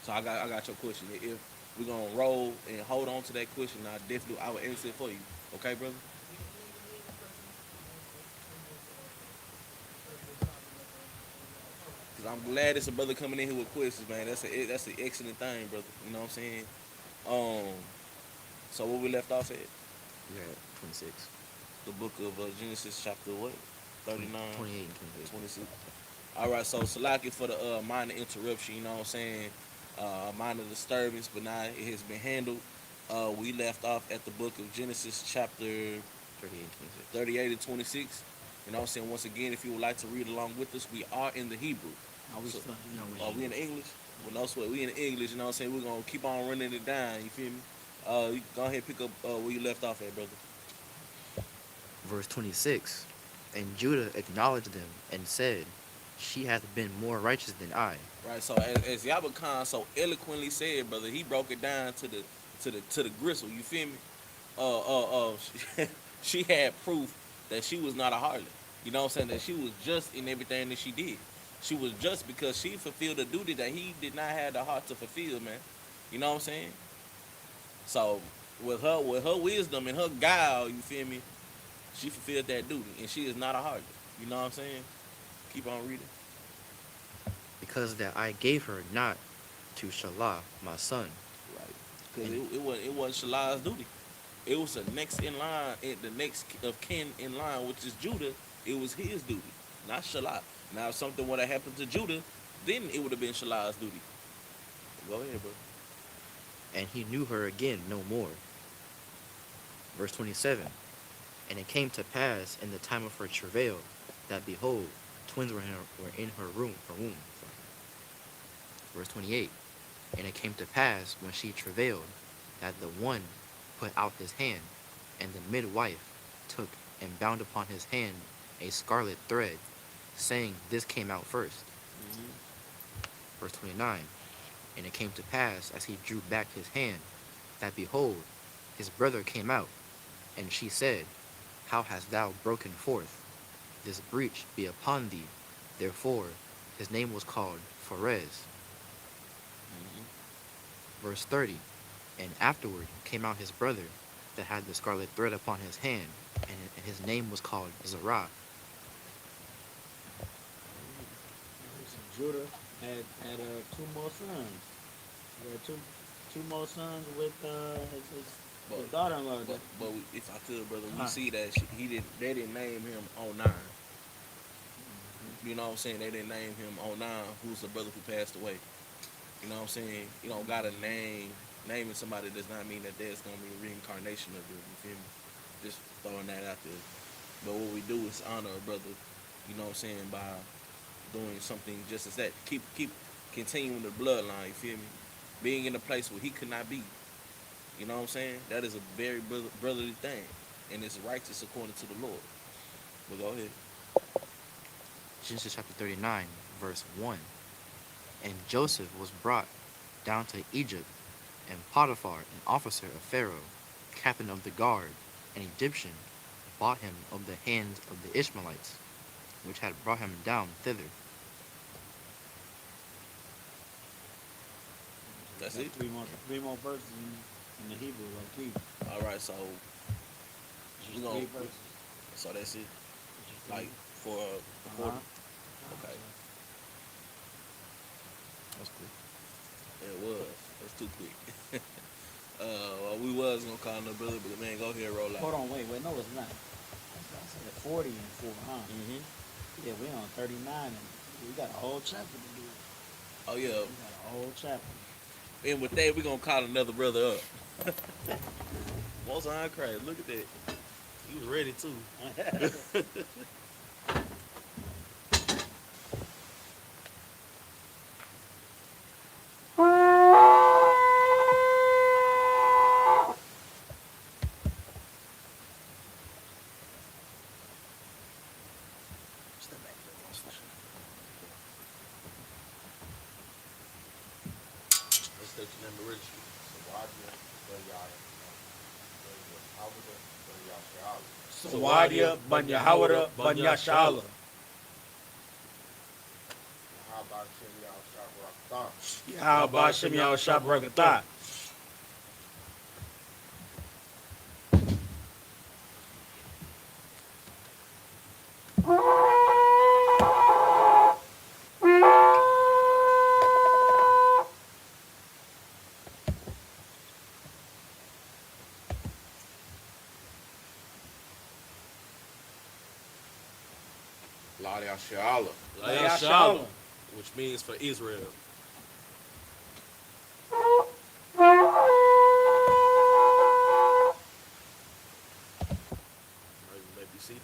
So I got your question. If we're gonna roll and hold on to that question, I will answer it for you. Okay, brother? Cause I'm glad it's a brother coming in here with questions, man. That's an excellent thing, brother. You know what I'm saying? Um, so where we left off at? You're at 26, The book of Genesis, chapter what? 20, 39, 28 and 28. 26. All right, so Salaki for the minor interruption, you know what I'm saying? Minor disturbance, but now it has been handled. We left off at the book of Genesis, chapter 38 and 26. 38 and 26. You know what I'm saying? Once again, if you would like to read along with us, we are in the Hebrew. Are we So, still, you know, are we in the English? Well, no sweat. We in the English, you know what I'm saying? We're going to keep on running it down, you feel me? You go ahead and pick up where you left off at, brother. Verse 26. And Judah acknowledged them and said, She hath been more righteous than I. Right, so as Yabba Khan so eloquently said, brother, he broke it down to the gristle. You feel me? She had proof that she was not a harlot. You know what I'm saying? That she was just in everything that she did. She was just because she fulfilled a duty that he did not have the heart to fulfill, man. You know what I'm saying? So with her wisdom and her guile, you feel me? She fulfilled that duty, and she is not a harlot. You know what I'm saying? Keep on reading. Because that I gave her not to Shalah, my son. Right. Because And it wasn't Shalai's duty. It was the next in line, the next of kin in line, which is Judah. It was his duty, not Shalai. Now, if something would have happened to Judah, then it would have been Shalai's duty. Go ahead, bro. and he knew her again no more. Verse 27. And it came to pass in the time of her travail, that behold, twins were in her womb. Verse 28. And it came to pass when she travailed, that the one put out his hand, and the midwife took and bound upon his hand a scarlet thread, saying, This came out first. Mm-hmm. Verse 29. And it came to pass, as he drew back his hand, that behold, his brother came out. And she said, How hast thou broken forth? This breach be upon thee. Therefore his name was called Pharez. Mm-hmm. Verse 30. And afterward came out his brother that had the scarlet thread upon his hand, and his name was called Zerah. Judah had two more sons. He had two more sons with his But daughter-in-law. but if I could, brother, we Huh. see that they didn't name him on nine. You know what I'm saying? They didn't name him on nine. Who's the brother who passed away? You know what I'm saying? You don't got a name. Naming somebody does not mean that there's gonna be a reincarnation of them. You feel me? Just throwing that out there. But what we do is honor a brother. You know what I'm saying? By doing something just as that. Keep continuing the bloodline. You feel me? Being in a place where he could not be. You know what I'm saying? That is a very brotherly thing, and it's righteous according to the Lord. But go ahead. Genesis chapter 39, verse 1. And Joseph was brought down to Egypt, and Potiphar, an officer of Pharaoh, captain of the guard, an Egyptian, bought him of the hands of the Ishmaelites, which had brought him down thither. That's Got it. three more verses in the Hebrew, like three. All right. So we Just gonna. three verses. So that's it. Just Like three. for Uh-huh. okay. That's cool. It was. That's too quick. Well, we was gonna call him a brother, but man, go ahead, roll Hold out. on, wait, no, it's not. I said 40 and 4, huh? Mm-hmm. Yeah, we on 39, and we got a whole chapter to do. Oh yeah. We got a whole chapter. And with that, we gonna call another brother up. Most on crazy. Look at that. He was ready too. Step back. Let's take your number registry. Sawadia Banyahawada Banyashala. Y'all Bashim y'all shop Rakatha. Ladia Shala. Y'all Shalom. which means for Israel. May be seated.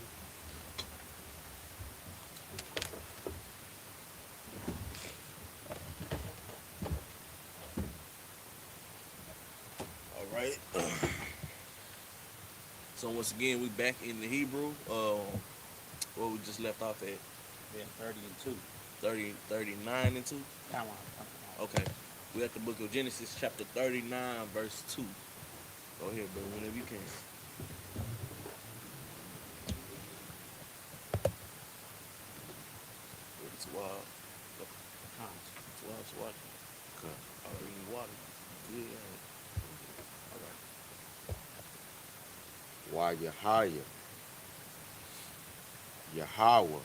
All right. So once again, we back in the Hebrew. Where we just left off at Yeah, 30 and 2. 30, 39 and 2. Come on. Okay. We at the book of Genesis, chapter 39, verse 2. Go ahead, bro, whenever you can. It's wild. It's wild, it's wild. Okay. I drink water. Yeah. All right. Why Yahya. Yahweh.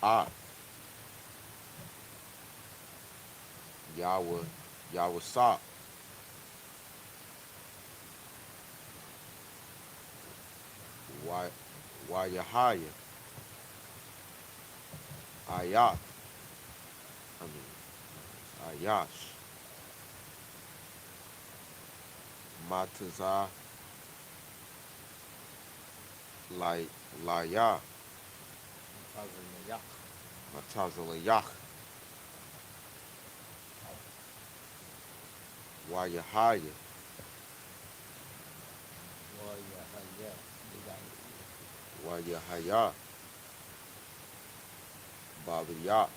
Ah. Yahweh. Yahweh Sa. Why Yahya. Ayat. Ayash. Matazah. Laya. Matazalayach. Why Yahya. Why Yahya. Babiyah.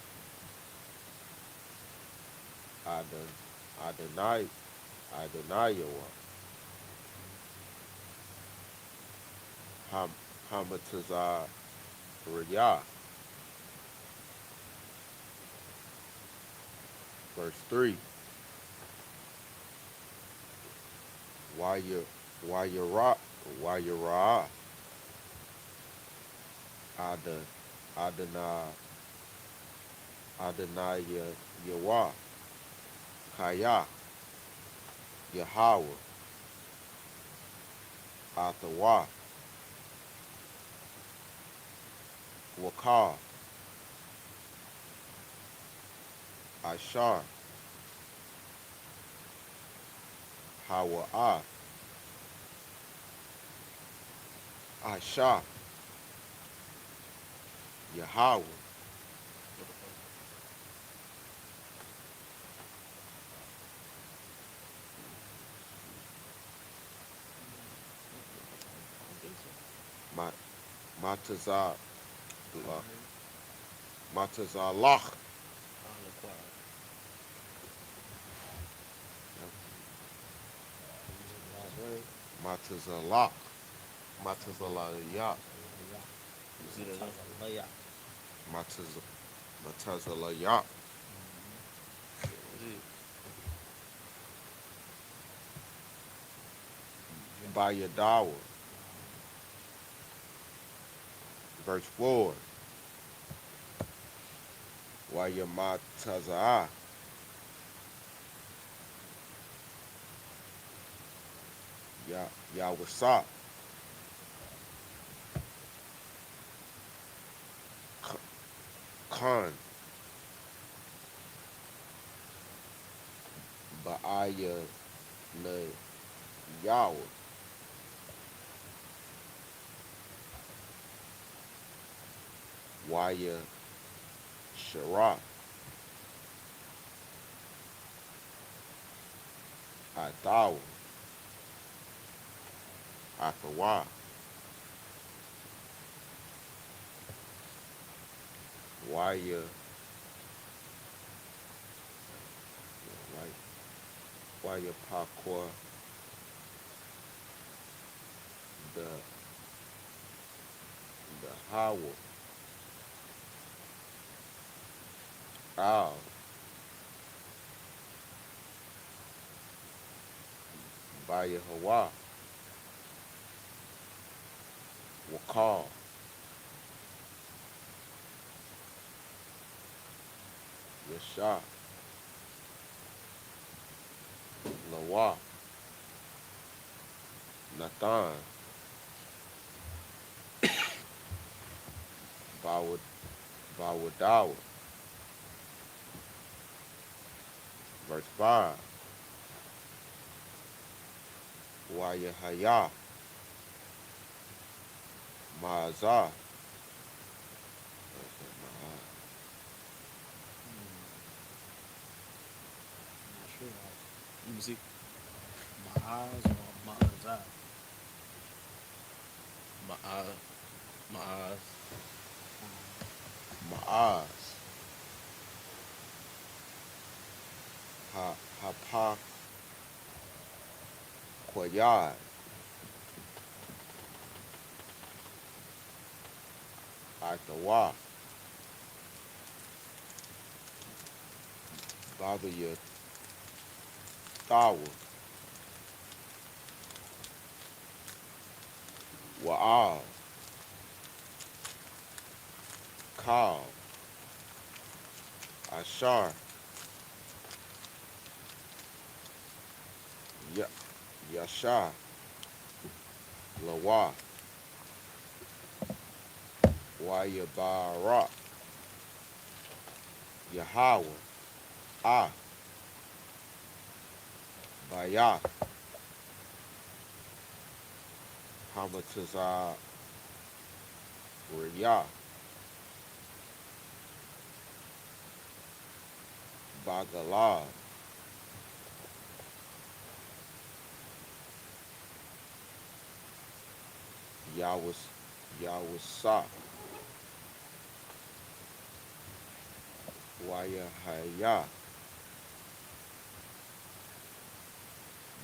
Adonai. Hamatazah Riyah. Verse 3. Why you ra? Adonai Yahweh. Kaya. Yahweh. Atawa. Wakar. Ashar. Hawa'ah. Asha. Yahweh. Matazah. Matazalach. Matazalach. Matazalayak. Matazalayak. Bayadawa. Verse 4. Wayamatazah. Yahweh. Khan. Ba'aya na Yahweh. Waya Shara. Adawa. Atawa. Waya Pakwa. The Hawa. Al, Baya Hawa, Wakal, Yasha, Lawa, Nathan, Bawad, Bawadawa. Verse 5, Wayahaya, Maazah. Not sure. Let me see. My eyes or my eyes. My eyes. My eyes. Maaz, Hapa, Koyad, Atawa, Baba Yatawa, Wa'al, Kal, Ashar, Yasha, Lawa, Wayabarak, Yahweh, Ah, Bayah, Hamatazah, Riyah, Bagalah, Yawasa, Wayahaya,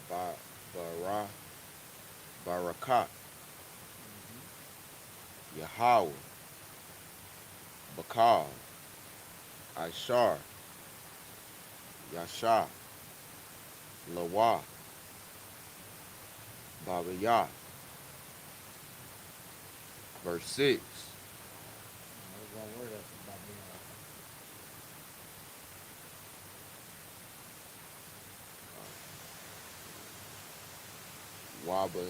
Bara, Barakat, Yahweh, Bakal, Ishar, Yasha, Lawa, Babayah. Verse 6, There's one word that's about being Waba,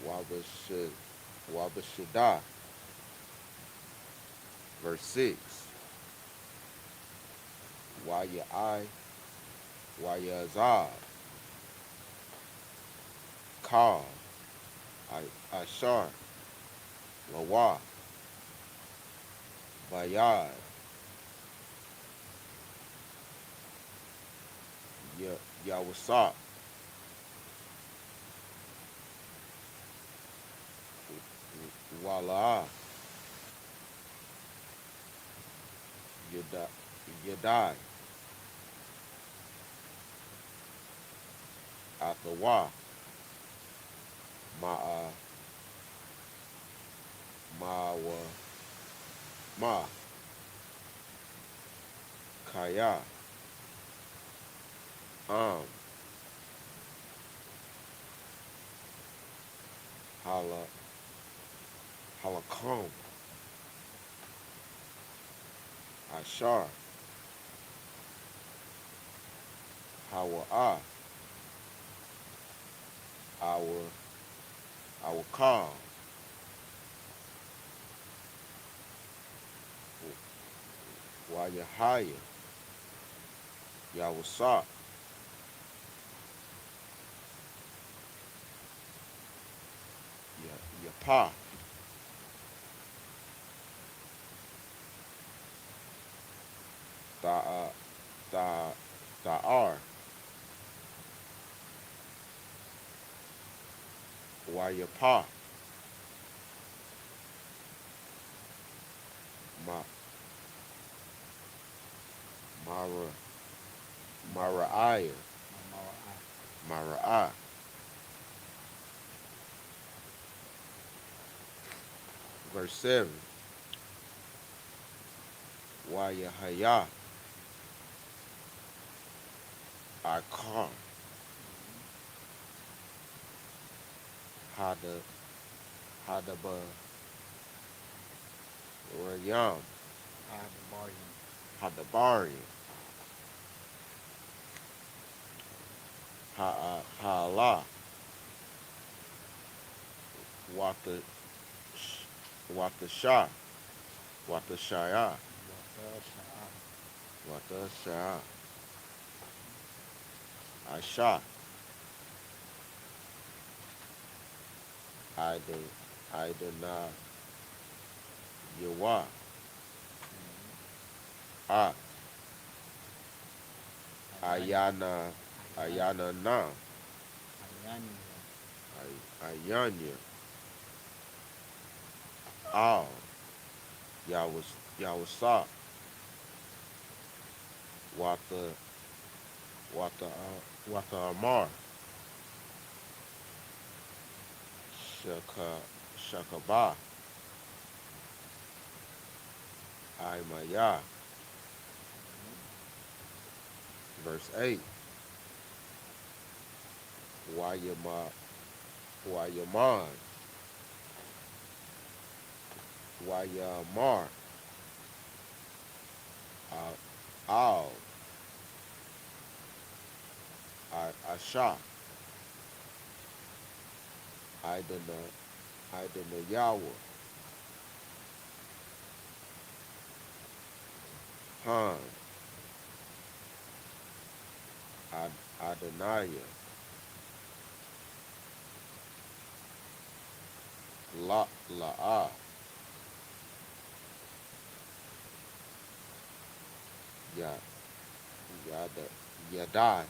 Waba, Waba Shadah. Verse 6, Waya I, Waya Azab, Kal, Ashar, Lawa, Bayad, Yawasak, Wala, Yadai, Athawa, Ma'a, Mawa, Ma, Kaya, Hala, Halakom, Ashar, Hawa, our, our call, Wayahaya, Yawasak, Yapa, Da, Da, Da'ar, Wayapa, Ma, Mara, Maraiah, my Mara'ah. Verse 7, Wayahaya, I car. Hada Hadaba Rayam. I have the bargain. Hadabari. Ha'ala. Wata Wata Shah. Wata Shaya. Wata Shah. Aisha. Ida Ida Na Yawa. Ah. Ayana Ayana Na. Ayanya. Al. Yawasa. Wata Wata Amar. Shakaba. Aimaya. Verse 8. Wayaman. Wayamar. Al. Asha. Idana Yawa. Han. Adonaiah. La'a. Ya Yadai.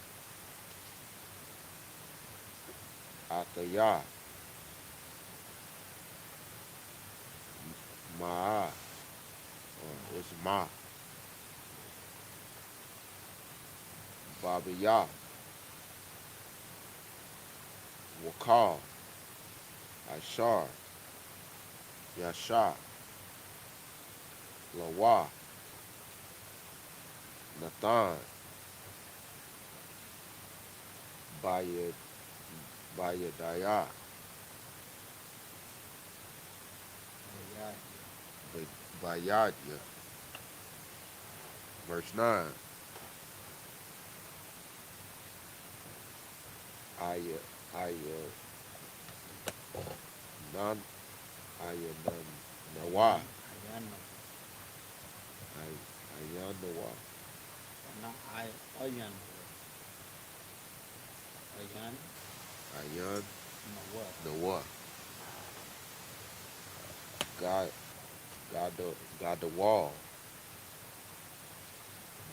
Ataya. Ma'a. It's Ma. Babaya. Wakal. Ashar. Yasha. Lawa. Nathan. Bayad Bayadaya. Bayadya. Verse 9. Aya Nan Aya Nan Nawa. Ayan Nawa. Not I. Ayan. Ayan. Ayan What? Nawa. God the wall.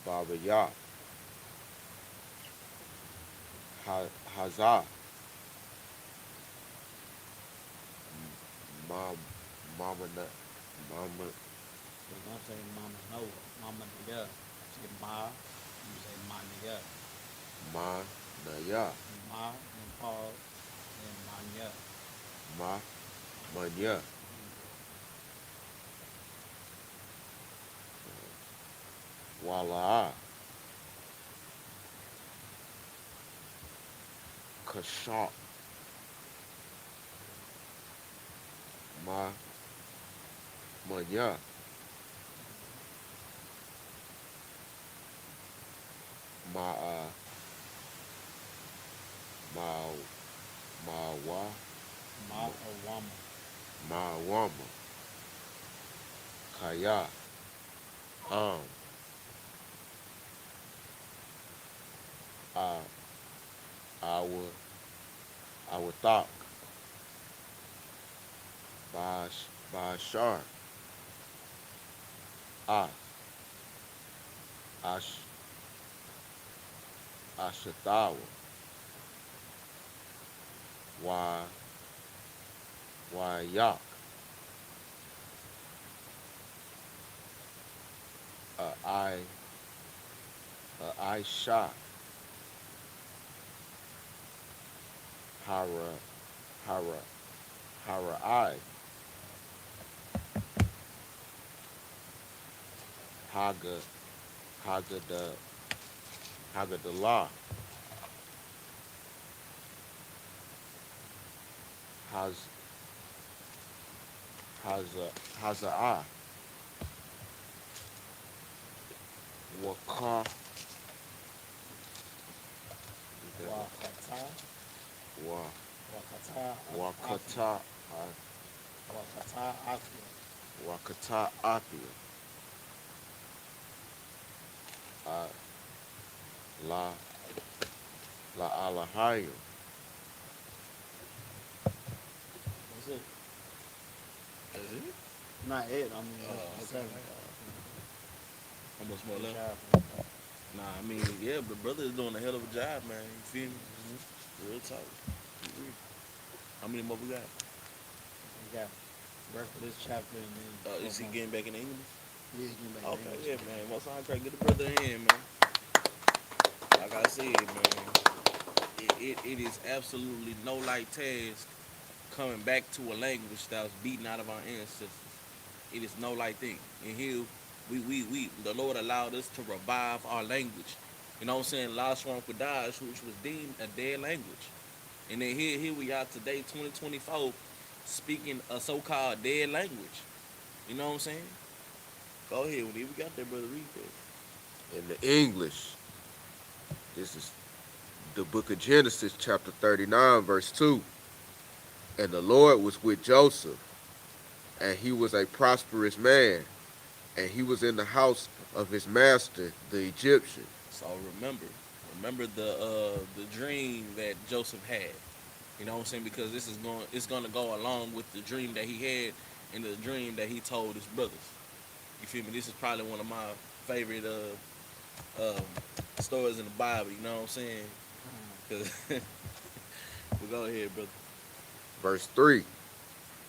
Baba Ya. Hazah. Mom, Mama, Mama, So don't say Mama Noah. Mama Nigga. Say Ma. You say Ma Nigga. Ma, Naya, Ma and Paul and Manya. Ma, Manya, Wala, Kashak, Ma, Manya, Ma, Ma, Wa, Ma Awama. Ma, Wama, Kaya, Um, uh, our, our thought, Bashar, Ah, Ash, Ashatawa, Yak, I, Aisha, Hara, Hara, Hara, Haga, Haga the Haga the law, Haz Haza'a Waka Wakata, Wa Wakata, Wakata Wakata, Afia. Wakata Apia La La Alahayo. That's it. That's it. Not it. I mean, that's Okay. seven. How much more Good left? job. Nah, I mean, yeah, but brother is doing a hell of a job, man. You feel me? Real talk. How many more we got? We got rest of this chapter and then. Is he getting back in English? Yeah, he's getting back to Okay, English. yeah, man. Most I crack, get the brother in, man. Like I said, man, it is absolutely no light task coming back to a language that was beaten out of our ancestors. It is no light thing. And here, the Lord allowed us to revive our language. You know what I'm saying? Last one for Dodge, which was deemed a dead language. And then here we are today, 2024, speaking a so-called dead language. You know what I'm saying? Go ahead, whenever we got that, brother, read that. In the English, this is the book of Genesis, chapter 39, verse 2. And the Lord was with Joseph, and he was a prosperous man, and he was in the house of his master, the Egyptian. So remember the dream that Joseph had. You know what I'm saying? Because it's gonna go along with the dream that he had and the dream that he told his brothers. You feel me? This is probably one of my favorite stories in the Bible. You know what I'm saying? Cause well, go ahead, brother. Verse 3.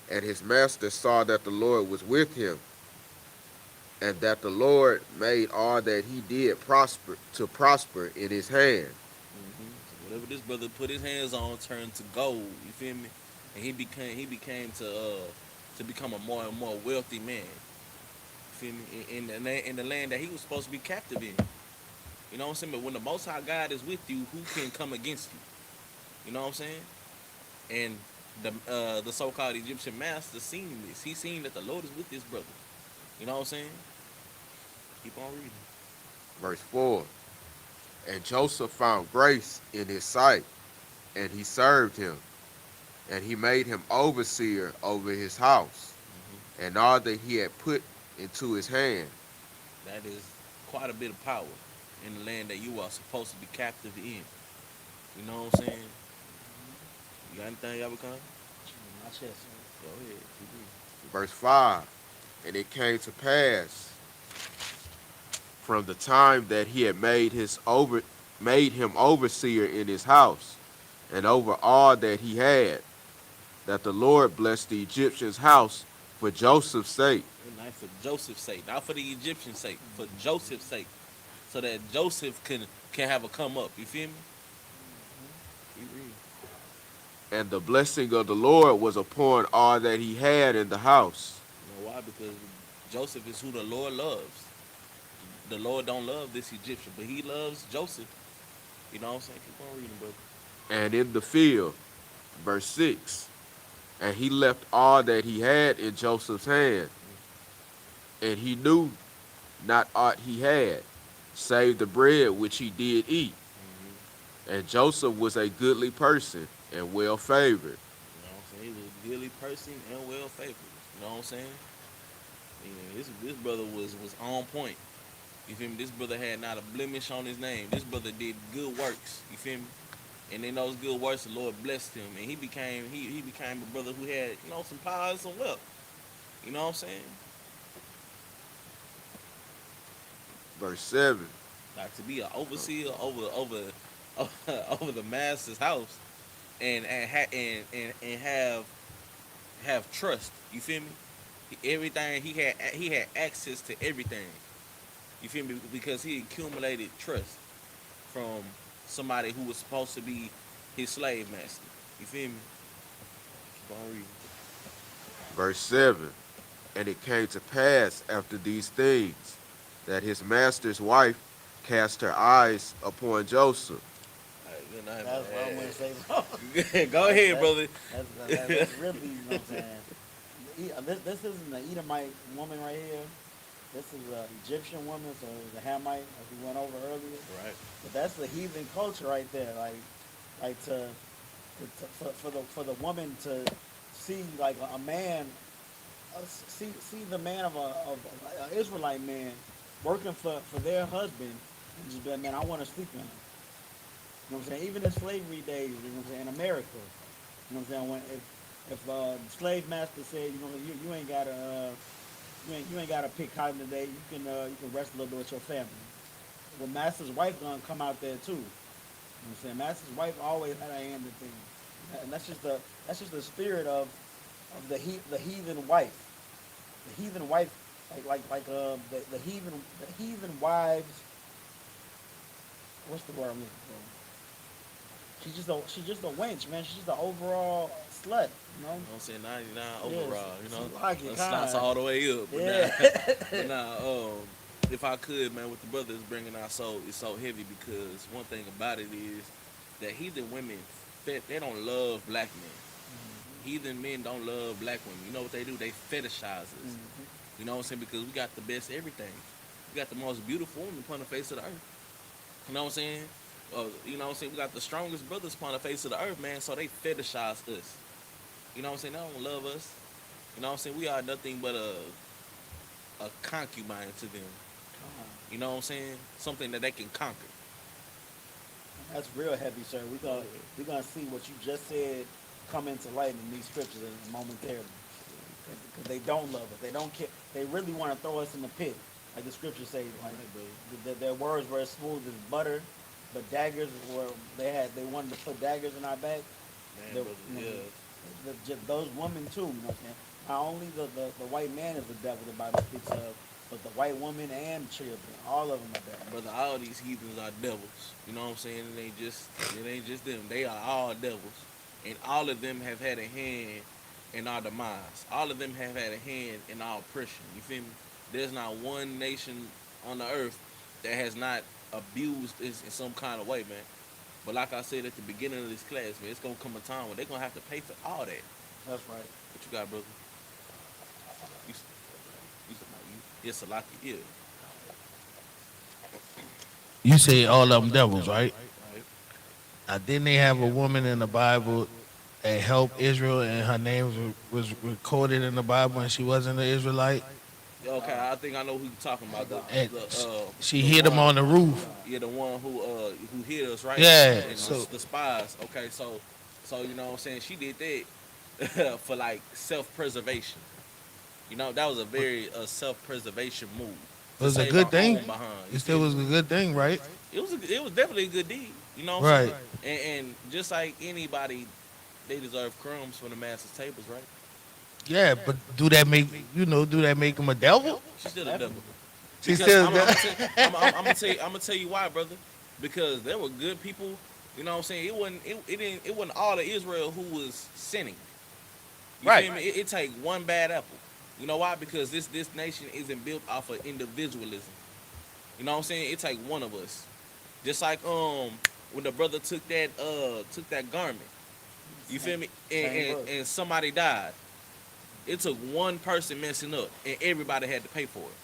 And his master saw that the Lord was with him, and that the Lord made all that he did prosper in his hand. So whatever this brother put his hands on turned to gold. You feel me? And he became to become a more and more wealthy man. You feel me? In the land that he was supposed to be captive in. You know what I'm saying? But when the Most High God is with you, who can come against you? You know what I'm saying? And the so-called Egyptian master seen this. He seen that the Lord is with his brother. You know what I'm saying? Keep on reading. Verse 4. And Joseph found grace in his sight, and he served him, and he made him overseer over his house, and all that he had put into his hand. That is quite a bit of power in the land that you are supposed to be captive in. You know what I'm saying? You got anything y'all become? My chest. Go ahead. Keep reading. Verse 5. And it came to pass from the time that he had made him overseer in his house, and over all that he had, that the Lord blessed the Egyptian's house for Joseph's sake. Not for Joseph's sake, not for the Egyptian sake, for Joseph's sake, so that Joseph can have a come up. You feel me? Keep reading. And the blessing of the Lord was upon all that he had in the house. You know why? Because Joseph is who the Lord loves. The Lord don't love this Egyptian, but he loves Joseph. You know what I'm saying? Keep on reading, brother. And in the field, verse 6, and he left all that he had in Joseph's hand, and he knew not aught he had, save the bread which he did eat. And Joseph was a goodly person and well favored. You know what I'm saying? He was a goodly person and well favored. You know what I'm saying? Yeah, this brother was on point. You feel me? This brother had not a blemish on his name. This brother did good works. You feel me? And in those good works, the Lord blessed him, and he became a brother who had some power and some wealth. You know what I'm saying? Verse 7. Like to be an overseer over the master's house, and have trust. You feel me? Everything he had access to everything. You feel me? Because he accumulated trust from somebody who was supposed to be his slave master. You feel me? Keep on reading. Verse 7. And it came to pass after these things that his master's wife cast her eyes upon Joseph. saying? I That's what I'm gonna say, bro. Go ahead, brother. That's really, you know what I'm saying. This isn't the Edomite woman right here. This is an Egyptian woman, so it was a Hamite, as we went over earlier. Right. But that's the heathen culture right there. Like for the woman to see like a man, see the man of a Israelite man working for their husband, and just be like, man, I want to sleep with him. You know what I'm saying? Even in slavery days, you know what I'm saying, in America, you know what I'm saying, when if the slave master said, you know, you ain't gotta you ain't gotta pick cotton today, you can rest a little bit with your family. Well, master's wife gonna come out there too. You know what I'm saying? Master's wife always had a hand in things, and that's just the spirit of the heathen wife. The heathen wife, the heathen wives. What's the word I'm looking for? She's just a wench, man. She's just an overall slut, you know. You know what I'm saying? 99 Yeah, overall, you know. she like it, Slots kinda. all the way up. But Yeah. but if I could, man, what the brother is bringing out it's so heavy because one thing about it is that heathen women, they don't love black men. Heathen men don't love black women. You know what they do? They fetishize us. Mhm. You know what I'm saying? Because we got the best everything. We got the most beautiful woman upon the face of the earth. You know what I'm saying? You know what I'm saying? We got the strongest brothers upon the face of the earth, man. So they fetishize us. You know what I'm saying? They don't love us. You know what I'm saying? We are nothing but a concubine to them. You know what I'm saying? Something that they can conquer. That's real heavy, sir. We're gonna see what you just said come into light in these scriptures momentarily. Because they don't love us. They don't care. They really want to throw us in the pit, like the scriptures say. Like their words were as smooth as butter, but daggers were. They wanted to put daggers in our back. Man, The- brother, you know, yeah. those women too. You know what I'm saying? Not only the white man is the devil the Bible speaks of, but the white woman and children, all of them are devils. Brother, all these heathens are devils. You know what I'm saying? It ain't just them. They are all devils. And all of them have had a hand in our demise. All of them have had a hand in our oppression. You feel me? There's not one nation on the earth that has not abused this in some kind of way, man. But like I said at the beginning of this class, man, it's gonna come a time when they're gonna have to pay for all that. That's right. What you got, brother? You, it's a lot to yeah. You say all of them devils, right? Right? Now, didn't they have a woman in the Bible that helped Israel, and her name was recorded in the Bible, and she wasn't an Israelite? Yeah, okay, I think I know who you're talking about. And she The hit him one- on the roof. Yeah, the one who hit us, right? Yeah, And so- the spies. Okay, so you know what I'm saying? She did that for like self-preservation. You know, that was a very self-preservation move. It was a save good our thing. home behind. It still was a good thing, right? It was definitely a good deed. You know what I'm Right. saying? And just like anybody, they deserve crumbs from the master's tables, right? Yeah, but do that make him a devil? She's still a devil. She Because still I'm gonna tell you why, brother. Because there were good people. You know what I'm saying? It wasn't all of Israel who was sinning. You Right. feel me? It take one bad apple. You know why? Because this nation isn't built off of individualism. You know what I'm saying? It take one of us. Just like when the brother took that garment. You feel me? And somebody died. It took one person messing up, and everybody had to pay for it.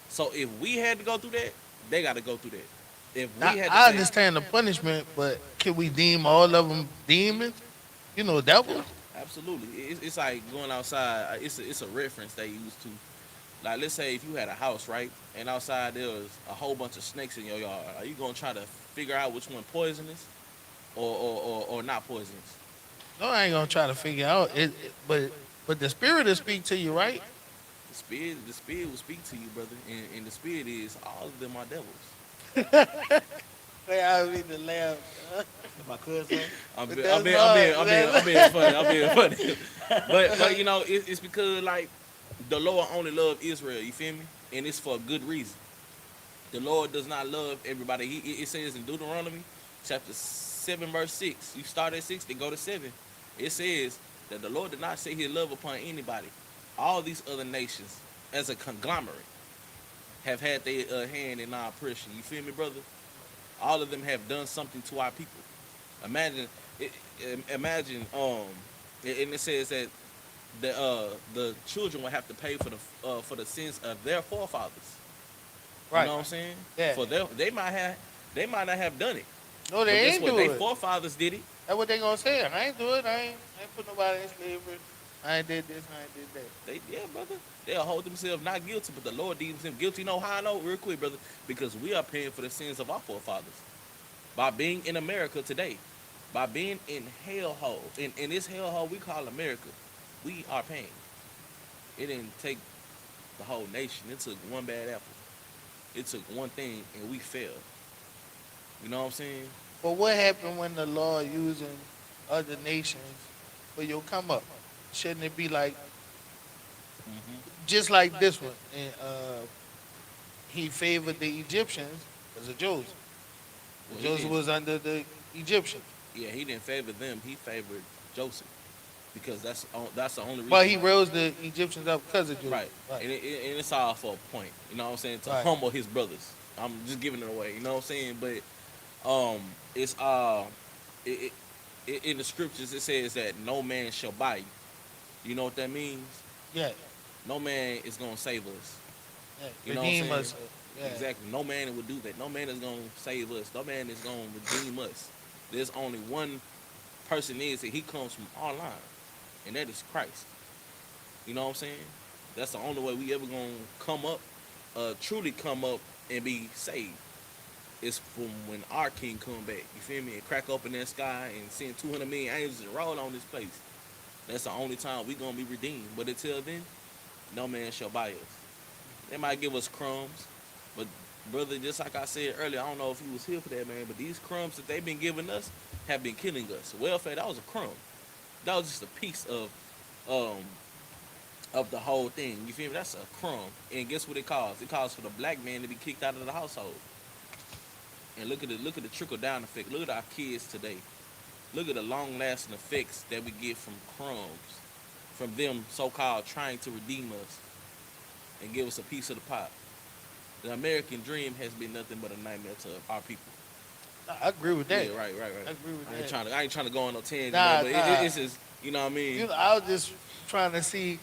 So if we had to go through that, they got to go through that. If we had to I pay- understand the punishment, but can we deem all of them demons? Devils? Absolutely, it's like going outside. It's a reference they used to. Like, let's say if you had a house, right, and outside there was a whole bunch of snakes in your yard. Are you gonna try to figure out which one poisonous, or not poisonous? No, I ain't gonna try to figure out but the spirit will speak to you, right? The spirit will speak to you, brother, and the spirit is all of them are devils. I need to laugh. If I could say, I'm But being that's funny. I'm being funny. But you know, it's because like the Lord only loved Israel. You feel me? And it's for a good reason. The Lord does not love everybody. It says in Deuteronomy chapter 7 verse 6. You start at 6 and go to 7. It says that the Lord did not say His love upon anybody. All these other nations, as a conglomerate, have had their hand in our oppression. You feel me, brother? All of them have done something to our people. Imagine, imagine, and it says that the children will have to pay for the sins of their forefathers. You Right. know what I'm saying? Yeah. For they might not have done it, No, but they guess ain't what? do Their it. forefathers did it. That's what they gonna say. I ain't do it. I ain't put nobody in slavery. I ain't did this. I ain't did that. Yeah, brother. They'll hold themselves not guilty, but the Lord deems them guilty. You know how I know? Real quick, brother. Because we are paying for the sins of our forefathers. By being in America today. By being in hellhole. In this hellhole we call America. We are paying. It didn't take the whole nation. It took one bad apple. It took one thing and we failed. You know what I'm saying? But what happened when the Lord using other nations for your come up? Shouldn't it be like just like this one? And he favored the Egyptians because of Joseph. Well, he Joseph didn't, was under the Egyptians, yeah, he didn't favor them. He favored Joseph because that's the only reason. but he rose the Egyptians up because of Joseph. Right. And, and it's all for a point. You know what I'm saying? To Right. humble his brothers. I'm just giving it away. You know what I'm saying? But it's it, in the scriptures it says that no man shall buy you. You know what that means? Yeah. No man is gonna save us. Yeah. You know what I'm Redeem saying? us. Yeah. Exactly. No man would do that. No man is gonna save us. No man is gonna redeem us. There's only one person is that he comes from our line, and that is Christ. You know what I'm saying? That's the only way we ever gonna come up, truly come up and be saved. Is from when our King come back. You feel me? And crack open that sky and send 200 million angels and roll on this place. That's the only time we gonna be redeemed. But until then, no man shall buy us. They might give us crumbs, but brother, just like I said earlier, I don't know if you was here for that, man. But these crumbs that they've been giving us have been killing us. Welfare, that was a crumb. That was just a piece um of the whole thing. You feel me? That's a crumb. And guess what it caused? It caused for the black man to be kicked out of the household. And look at the trickle down effect. Look at our kids today. Look at the long lasting effects that we get from crumbs, from them so called trying to redeem us and give us a piece of the pie. The American dream has been nothing but a nightmare to our people. I agree with that. Yeah, right. I agree with I ain't that. trying to go on no tangent, Nah, man, but nah. it's just, you know what I mean? You know, I was just trying to see,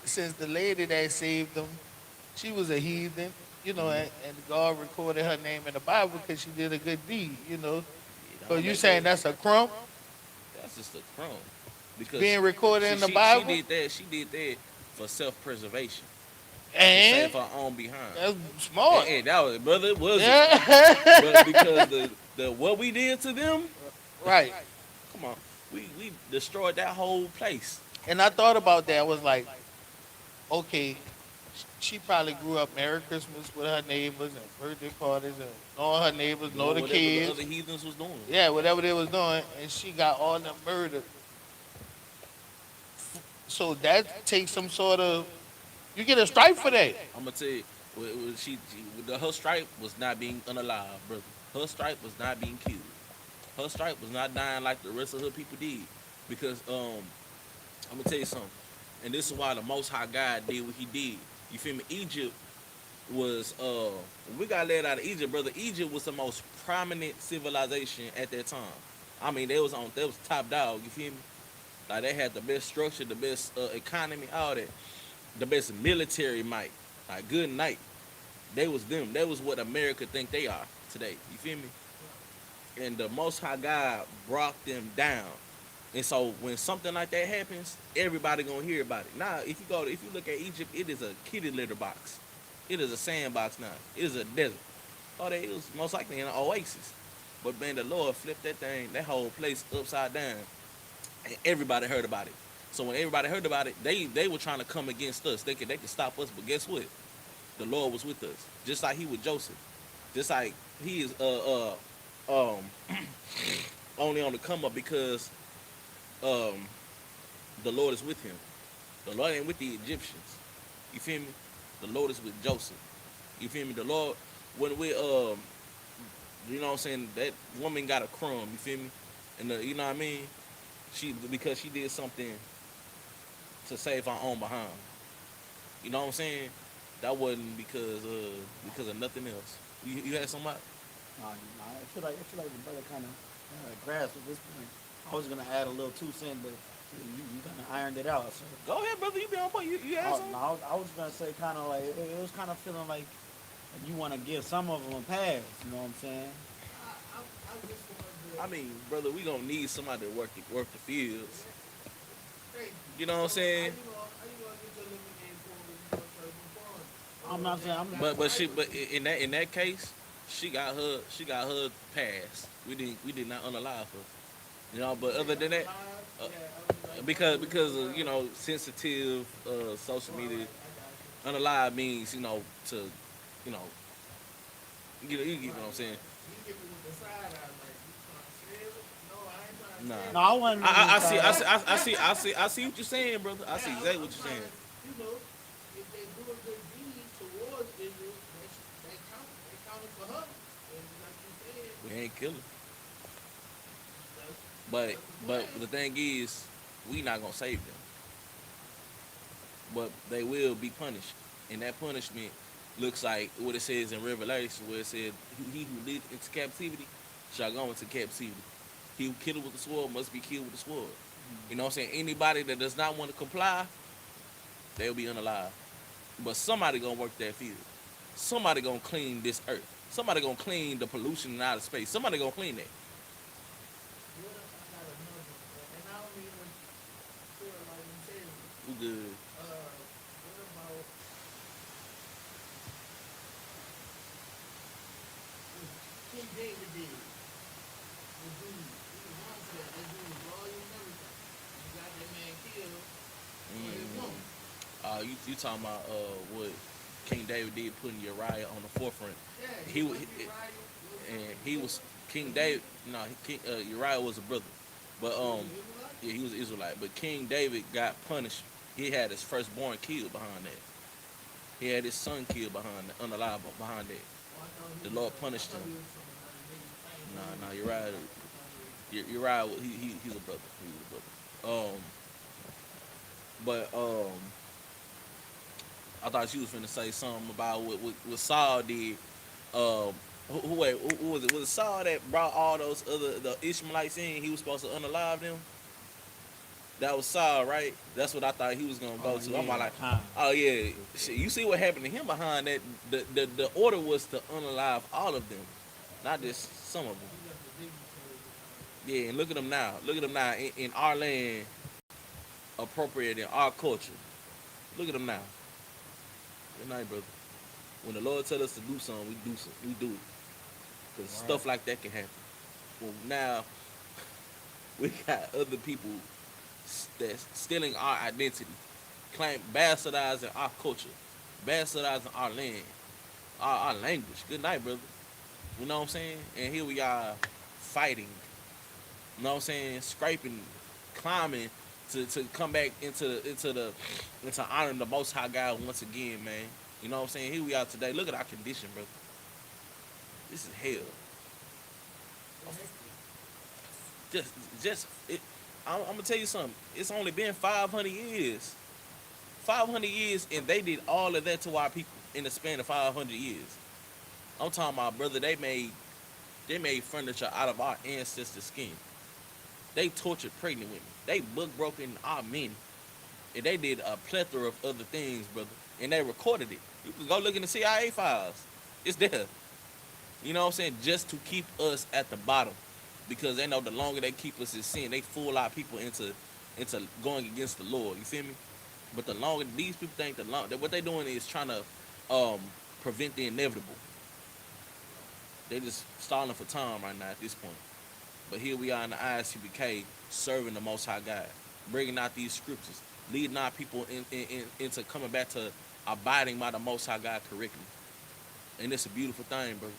since the lady that saved them, she was a heathen, you know, and God recorded her name in the Bible because she did a good deed, you know. So you saying that's a crumb That's just a crumb. Because being recorded in the she Bible? she did that for self-preservation. To And save her own behind. that's smart. And that was, brother, it was it. Yeah. But because the what we did to them, Right. come on, we destroyed that whole place. And I thought about that. I was like, okay, she probably grew up Merry Christmas with her neighbors and birthday parties and knowing her neighbors, know the Whatever kids. the other heathens was doing. Yeah, whatever they was doing, and she got all them murdered. So that takes some sort of, you get a stripe for that. I'm gonna tell you, her stripe was not being unalive, brother. Her stripe was not being killed. Her stripe was not dying like the rest of her people did, because I'm gonna tell you something, and this is why the Most High God did what He did. You feel me? Egypt was when we got led out of Egypt, brother. Egypt was the most prominent civilization at that time. I mean, they was top dog. You feel me? Like they had the best structure, the best economy, all that, the best military might, like good night. They was them. That was what America think they are today. You feel me? And the Most High God brought them down. And so when something like that happens, everybody gonna hear about it. Now, if you look at Egypt, it is a kitty litter box. It is a sandbox now. It is a desert. It was most likely an oasis. But man, the Lord flipped that whole place upside down, and everybody heard about it. So when everybody heard about it, they were trying to come against us. They could stop us, but guess what? The Lord was with us, just like He was Joseph, just like He is only on the come up because the Lord is with him. The Lord ain't with the Egyptians. You feel me? The Lord is with Joseph. You feel me? The Lord, when we you know what I'm saying, that woman got a crumb. You feel me? And you know what I mean? Because she did something to save her own behind. You know what I'm saying? That wasn't because of nothing else. You had somebody? I feel like the brother kind of grasp at this point. I was gonna add a little 2 cent, but you kind of ironed it out. So Go ahead, brother. You be on point. You had something? I was gonna say kind of like it was kind of feeling like you want to give some of them a pass. You know what I'm saying? I just wanted I mean, brother, we gonna need somebody to work the fields. to. You know what I'm saying? How you gonna get your living game for you I'm not saying But in that case, she got her pass. We did not unalive her. You know, but other than that, uh, because of, sensitive social media, unalive means to you know you get what I'm saying. You give me with the side eye, like you trying to save it? No, I ain't trying to Nah, save it. no, I wasn't. Really I see what you're saying, brother. I see exactly what you're saying. You know, if they do a good deed towards Israel, they count it for her. And like you said, We ain't killing. that's, But that's the but plan. the thing is, we not gonna save them. But they will be punished, and that punishment looks like what it says in Revelation, where it said, "He who leads into captivity shall go into captivity. He who killed with the sword must be killed with the sword." You know what I'm saying? Anybody that does not want to comply, they'll be unalive. But somebody gonna work that field. Somebody gonna clean this earth. Somebody gonna clean the pollution in outer space. Somebody gonna clean that. What if I got another, and I don't even feel like I'm saying it. We good. What about what King David did? The dude, he was once that. That dude was loyal and everything. He got that man killed for his woman. You talking about what King David did, putting Uriah on the forefront. Yeah, He was was, and he Uriah was King David. No, Uriah was a brother, but was an Israelite? yeah, he was an Israelite. But King David got punished. He had his firstborn killed behind that. He had his son killed behind that, unalive behind that. Oh, I thought he The was Lord I punished thought him. he was from another nigga. Nah, Uriah, he's a brother. He was a brother. But I thought you was finna say something about what Saul did. Who was it? Was it Saul that brought all those the Ishmaelites in? He was supposed to unalive them. That was Saul, right? That's what I thought he was gonna go to. I'm like, time. oh yeah, shit. You see what happened to him behind that? The order was to unalive all of them, not just some of them. Yeah, and look at them now. Look at them now in our land, appropriate in our culture. Look at them now. Good night, brother. When the Lord tell us to do something, we do something. We do it. Because stuff like that can happen. Well, now we got other people that's stealing our identity, bastardizing our culture, bastardizing our land, our language. Good night, brother. You know what I'm saying? And here we are fighting. You know what I'm saying? Scraping, climbing to come back into honoring the Most High God once again, man. You know what I'm saying? Here we are today. Look at our condition, brother. This is hell. Just, just. I'm gonna tell you something. It's only been 500 years. 500 years, and they did all of that to our people in the span of 500 years. I'm talking about, brother. They made furniture out of our ancestors' skin. They tortured pregnant women. They book broken our men. And they did a plethora of other things, brother. And they recorded it. You can go look in the CIA files. It's there. You know what I'm saying? Just to keep us at the bottom. Because they know the longer they keep us in sin, they fool our people into going against the Lord. You feel me? But the longer these people think that what they're doing is trying to prevent the inevitable. They just stalling for time right now at this point. But here we are in the ISUPK serving the Most High God, bringing out these scriptures, leading our people into coming back to abiding by the Most High God correctly. And it's a beautiful thing, brother.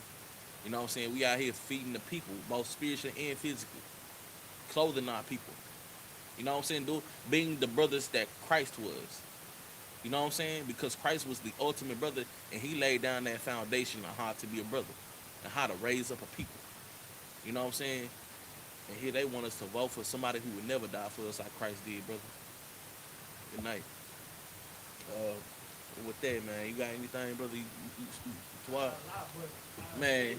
You know what I'm saying? We out here feeding the people, both spiritually and physically, clothing our people. You know what I'm saying? Being the brothers that Christ was. You know what I'm saying? Because Christ was the ultimate brother, and he laid down that foundation on how to be a brother and how to raise up a people. You know what I'm saying? And here they want us to vote for somebody who would never die for us like Christ did, brother. Good night. With that, man, you got anything, brother? Man,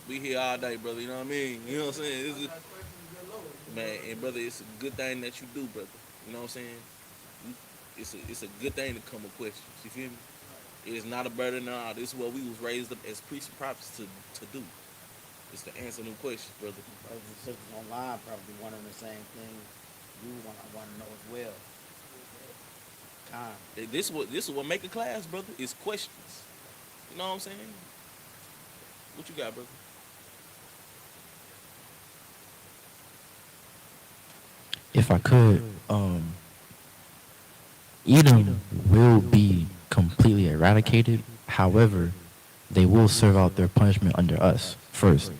We here all day, brother. You know what I mean? You know what I'm saying? This is, man, and brother, it's a good thing that you do, brother. You know what I'm saying? It's a good thing to come with questions. You feel me? It is not a burden at all. This is what we was raised up as priests and prophets to do. It's to answer them questions, brother. Brothers and sisters online probably wondering the same thing you want to know as well. Kind. This is what make a class, brother. Is questions. You know what I'm saying? What you got, brother? If I could, Edom will be completely eradicated. However, they will serve out their punishment under us first.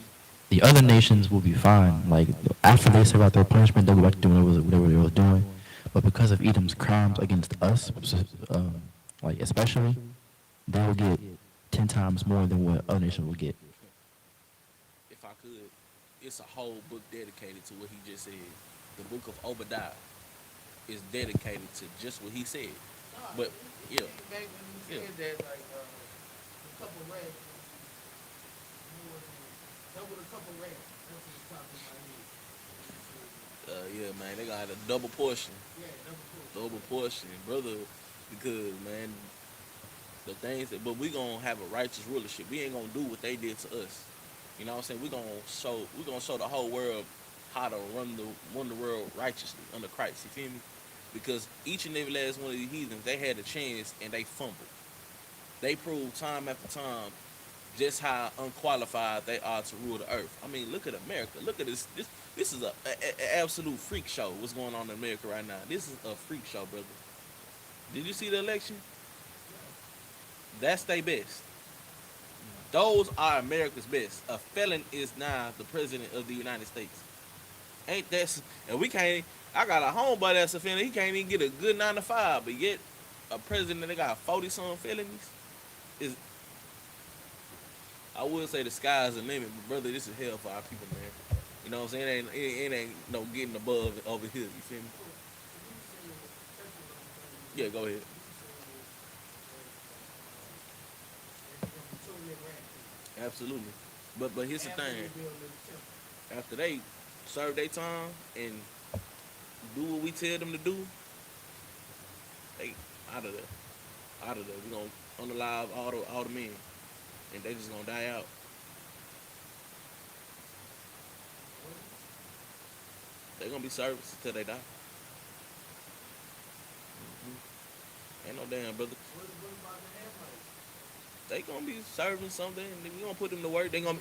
The other nations will be fine. Like after they serve out their punishment, they'll go back to doing whatever they were doing. But because of Edom's crimes against us, like especially, they will get 10 times more than what other nations will get. If I could, it's a whole book dedicated to what he just said. The book of Obadiah is dedicated to just what he said. But yeah, Back when you yeah. said that, like a couple rats, double a couple rats. That's what the top of my head. Yeah, man, they got a double portion, Yeah, double double portion, brother. Because man, the things that, but we gonna have a righteous rulership. We ain't gonna do what they did to us. You know what I'm saying? We gonna show the whole world how to run the world righteously under Christ. You feel me? Because each and every last one of these heathens, they had a chance and they fumbled. They proved time after time just how unqualified they are to rule the earth. I mean, look at America. Look at this. This is a absolute freak show. What's going on in America right now? This is a freak show, brother. Did you see the election? That's their best. Those are America's best. A felon is now the president of the United States. Ain't that? And we can't. I got a homeboy that's a felon. He can't even get a good 9 to 5. But yet, a president that got 40-some felonies is. I would say the sky's the limit, but brother, this is hell for our people, man. You know what I'm saying? It ain't no getting above over here. You feel me? Yeah, go ahead. Absolutely. But here's the thing. After they serve their time and do what we tell them to do, they out of there. Out of there. We gonna unalive all the men. And they just gonna die out. They gonna be service until they die. Ain't no damn brother. They gonna be serving something. And we gonna put them to work. They gonna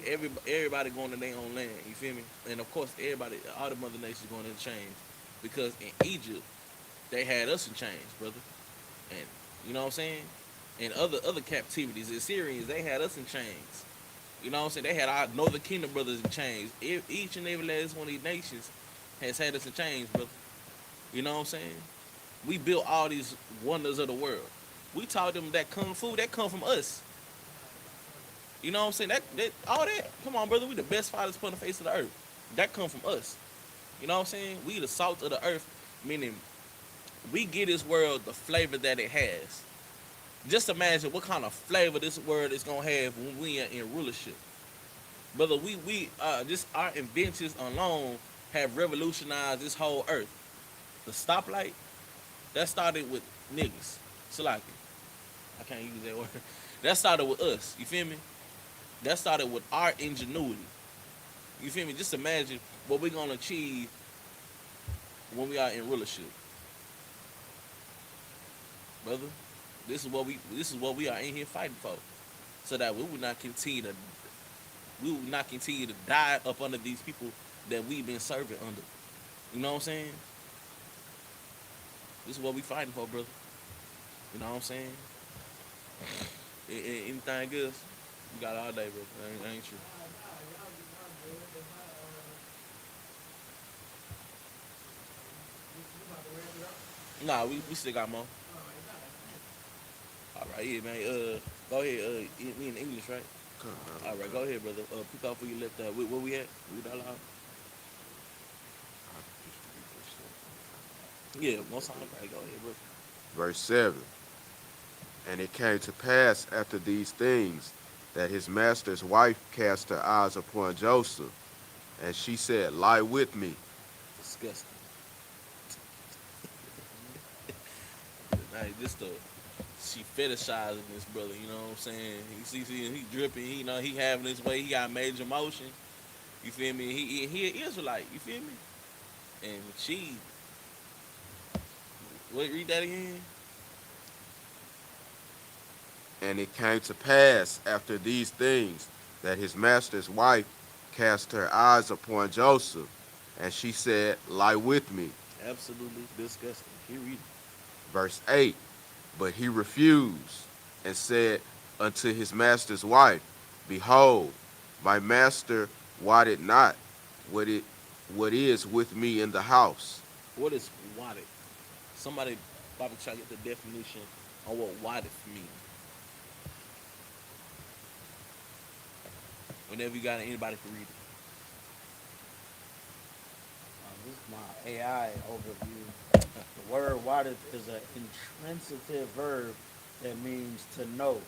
everybody going to their own land. You feel me? And of course, everybody, all the mother nations going in change, because in Egypt they had us in chains, brother. And you know what I'm saying? And other captivities, the Assyrians, they had us in chains. You know what I'm saying? They had our northern kingdom brothers in chains. Each and every last one of these nations has had us in chains, brother. You know what I'm saying? We built all these wonders of the world. We taught them that kung fu, that come from us. You know what I'm saying? That all that, come on, brother, we the best fighters upon the face of the earth. That come from us. You know what I'm saying? We the salt of the earth, meaning we give this world the flavor that it has. Just imagine what kind of flavor this world is gonna have when we are in rulership. Brother, we just our inventions alone have revolutionized this whole earth. The stoplight, that started with niggas. Salaki. I can't use that word. That started with us. You feel me? That started with our ingenuity. You feel me? Just imagine what we're gonna achieve when we are in rulership. Brother, this is what we are in here fighting for. So that we will not continue to die up under these people that we've been serving under. You know what I'm saying? This is what we fighting for, brother. You know what I'm saying? Anything else? You got all day, bro. Ain't true. Nah, we still got more. All right, yeah, man. Go ahead. We in English, right? All right, go ahead, brother. Pick off where you left. Where we at? We that loud? Yeah, most time. Right, go ahead, bro. Verse 7. And it came to pass after these things that his master's wife cast her eyes upon Joseph, and she said, "Lie with me." Disgusting. Like this the she fetishizing this brother. You know what I'm saying? He dripping. He having his way. He got major motion. You feel me? He an Israelite. You feel me? And she, wait, read that again. And it came to pass after these things that his master's wife cast her eyes upon Joseph, and she said, "Lie with me." Absolutely disgusting. Keep reading. Verse 8. But he refused and said unto his master's wife, "Behold, my master wotted not what is with me in the house." What is wadif? Somebody probably try to get the definition on what wadif means. Whenever you got it, anybody can read it. This is my AI overview. The word "wada" is an intransitive verb that means to know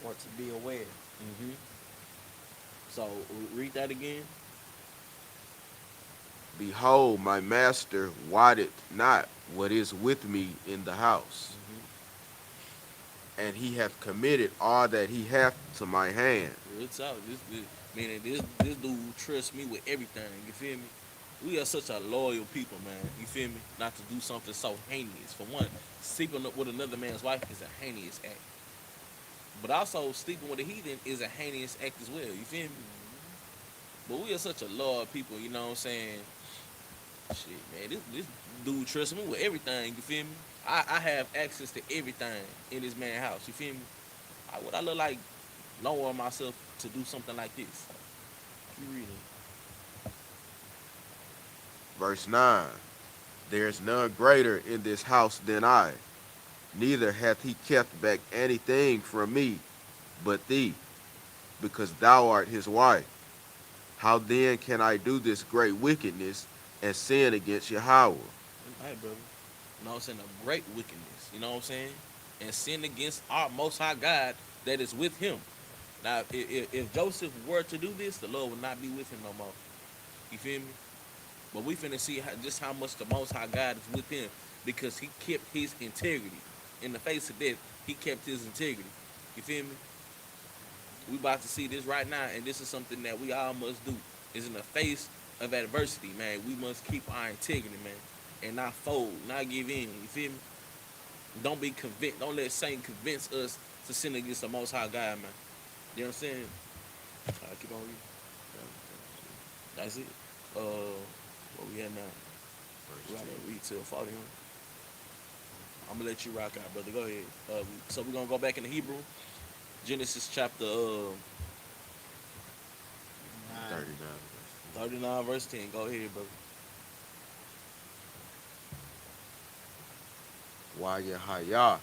or to be aware. Mm-hmm. So read that again. "Behold, my master wotted not what is with me in the house, Mm-hmm. and he hath committed all that he hath to my hand." Real talk. Meaning this dude trusts me with everything. You feel me? We are such a loyal people, man. You feel me? Not to do something so heinous. For one, sleeping with another man's wife is a heinous act. But also sleeping with a heathen is a heinous act as well. You feel me? But we are such a loyal people. You know what I'm saying? Shit, man. This dude trusts me with everything. You feel me? I have access to everything in this man's house. You feel me? Would I look like lowering myself to do something like this? Keep reading. Verse 9. There is none greater in this house than I, neither hath he kept back anything from me but thee, because thou art his wife. How then can I do this great wickedness and sin against Yahweh? Hey, brother. You know what I'm saying? A great wickedness. You know what I'm saying? And sin against our Most High God that is with him. Now, if Joseph were to do this, the Lord would not be with him no more. You feel me? But we finna see just how much the Most High God is with him because he kept his integrity. In the face of death, he kept his integrity. You feel me? We about to see this right now, and this is something that we all must do. Is in the face of adversity, man. We must keep our integrity, man, and not fold, not give in. You feel me? Don't be convinced. Don't let Satan convince us to sin against the Most High God, man. You know what I'm saying? All right, keep on reading. That's it. What we at now? We gotta read till 40. I'm gonna let you rock out, brother. Go ahead. So we're gonna go back into Hebrew, Genesis chapter 9. 39, verse 10. Go ahead, brother. Wayahaya,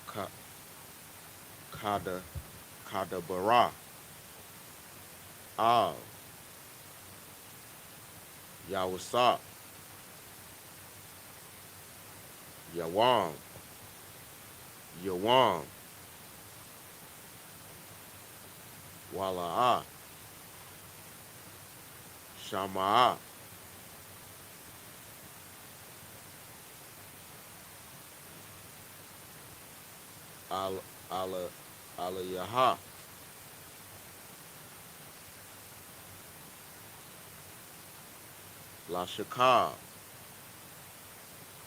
Ka- Kada, Kadabara, Av, Yawasap, Yawam, Yawam, Wala'a, Shama'a, Al, Ala, Alayaha, Lashakar,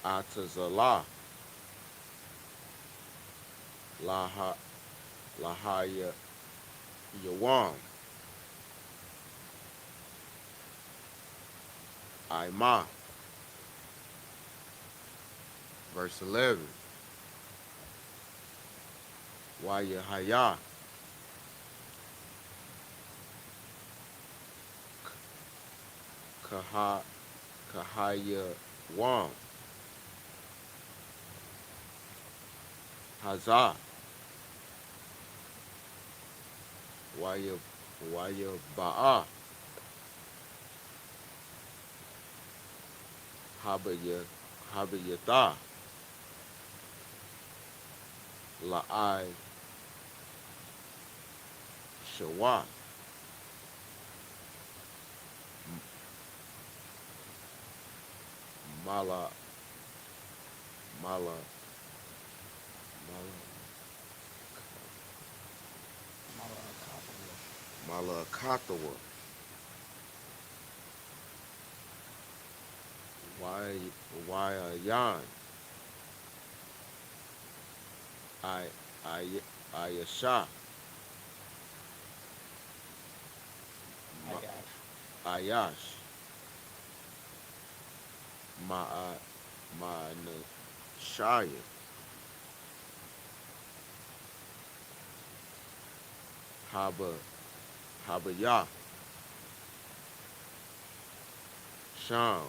Atazala, Laha, Lahaya, Yawam, Aima. Verse 11. Wayahaya, Kaha, Kahaya Wam, Hazah, Waya Ba'a, Habaya Habiyatha, La'ai Shawat, Mala, Mala, Mala, Mala Katawa, why Yan, I, I, Ayasha, I got Ayash, Ma'a, Shaya, Haba, Habaya, Sham,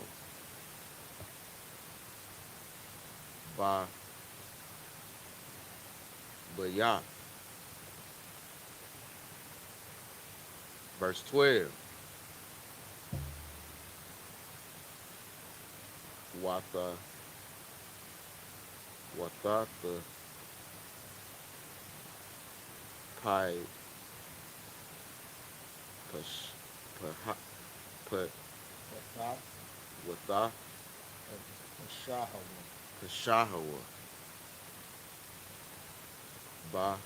Ba, Baya. Verse 12. Wata, Watata, Pai, Pash, Paha, Pat, that. Wata, Shahawa. Pashahawa, Ba,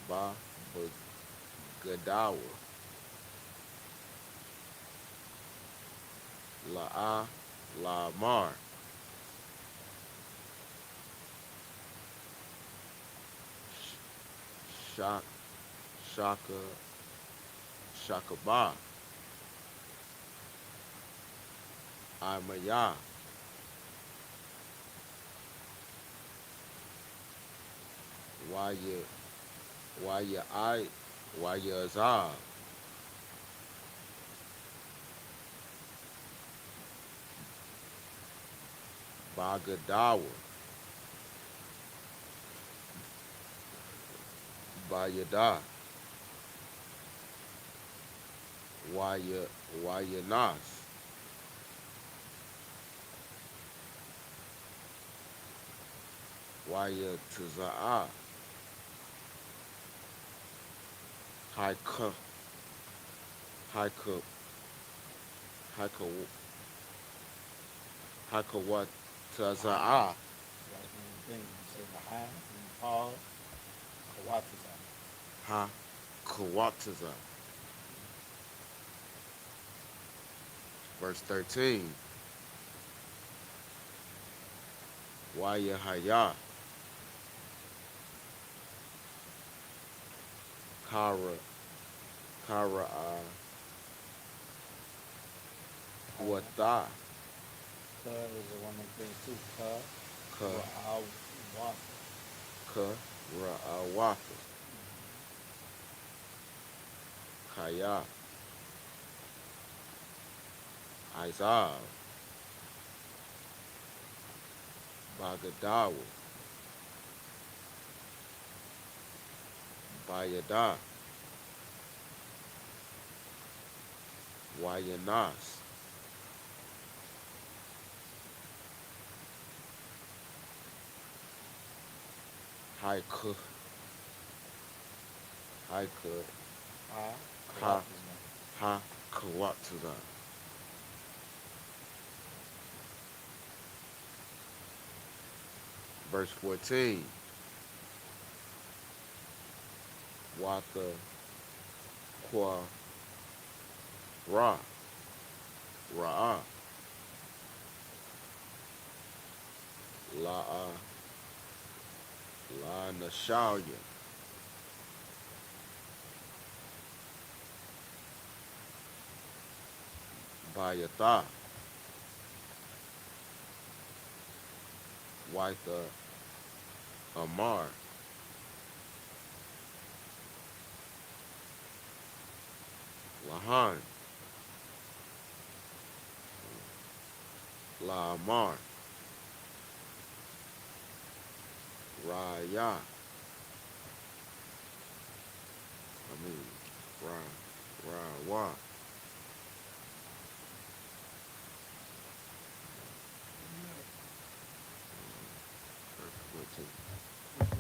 Ba, Gadawa, La'a, Lamar, Shak, Shaka, Shakaba, Amaya, Why you Azab, Bagadawa, Bayada, why you Nas, why you Taza'a, Haika, Haika, Haika, Haika, Taza'a, That's one thing. You say the high and pause. Kawatiza. Ha, Kawataza. Verse 13. Waya Haya. Kara, Kara, Wata, Ka is one of them things too. Ka. Ka, Wafa. Ka, Wafa, Kaya, Izab, Bagadawa, Bayada, Wayanas, Haiku, Haiku, Ha. Ha, Kawatiza. Ha, Kawataza. Verse 14. Wata, Kwa, Ra, Ra'a, La'a, La Nashaya, Bayata, Waitha, Amar, Lahan, La Amar, Raya, Rawa,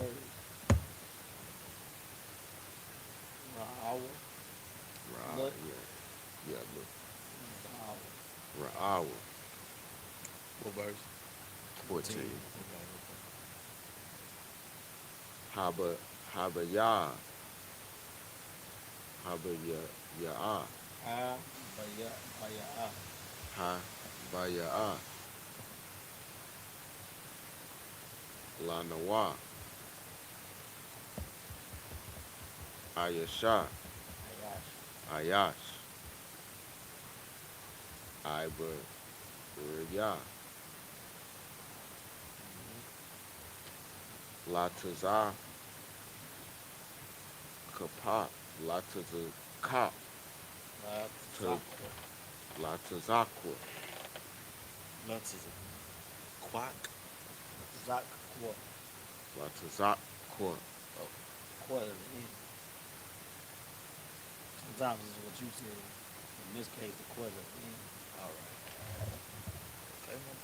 first. Ra'awa. Look. Yeah, look. Ra'awa. Ra'awa, What verse? 14. Okay. Haba, Habaya, Ya'a, Ah, Baya, Baya. Ha, Baya'a, La Nawa, Ayasha, Ayash. Ayash, Iba, Raya, Lataza, Kapat, Lataza Kap, to Latazakwa, Nuts is a quack. Zak, what? Latazakwa, What is it? Sometimes this is what you said. In this case, the quarter. All right. Okay, my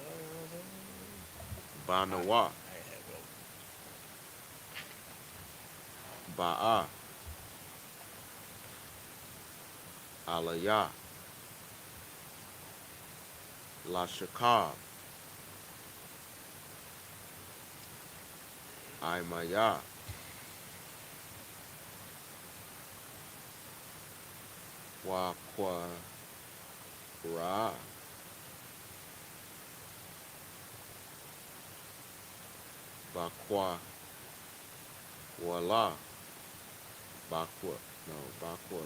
bad. Banawa, I ain't have it Ba'a, Alaya, La Shakab, Aimaya, Wakwa Ra, Bakwa Wala, Bakwa, no, Bakwa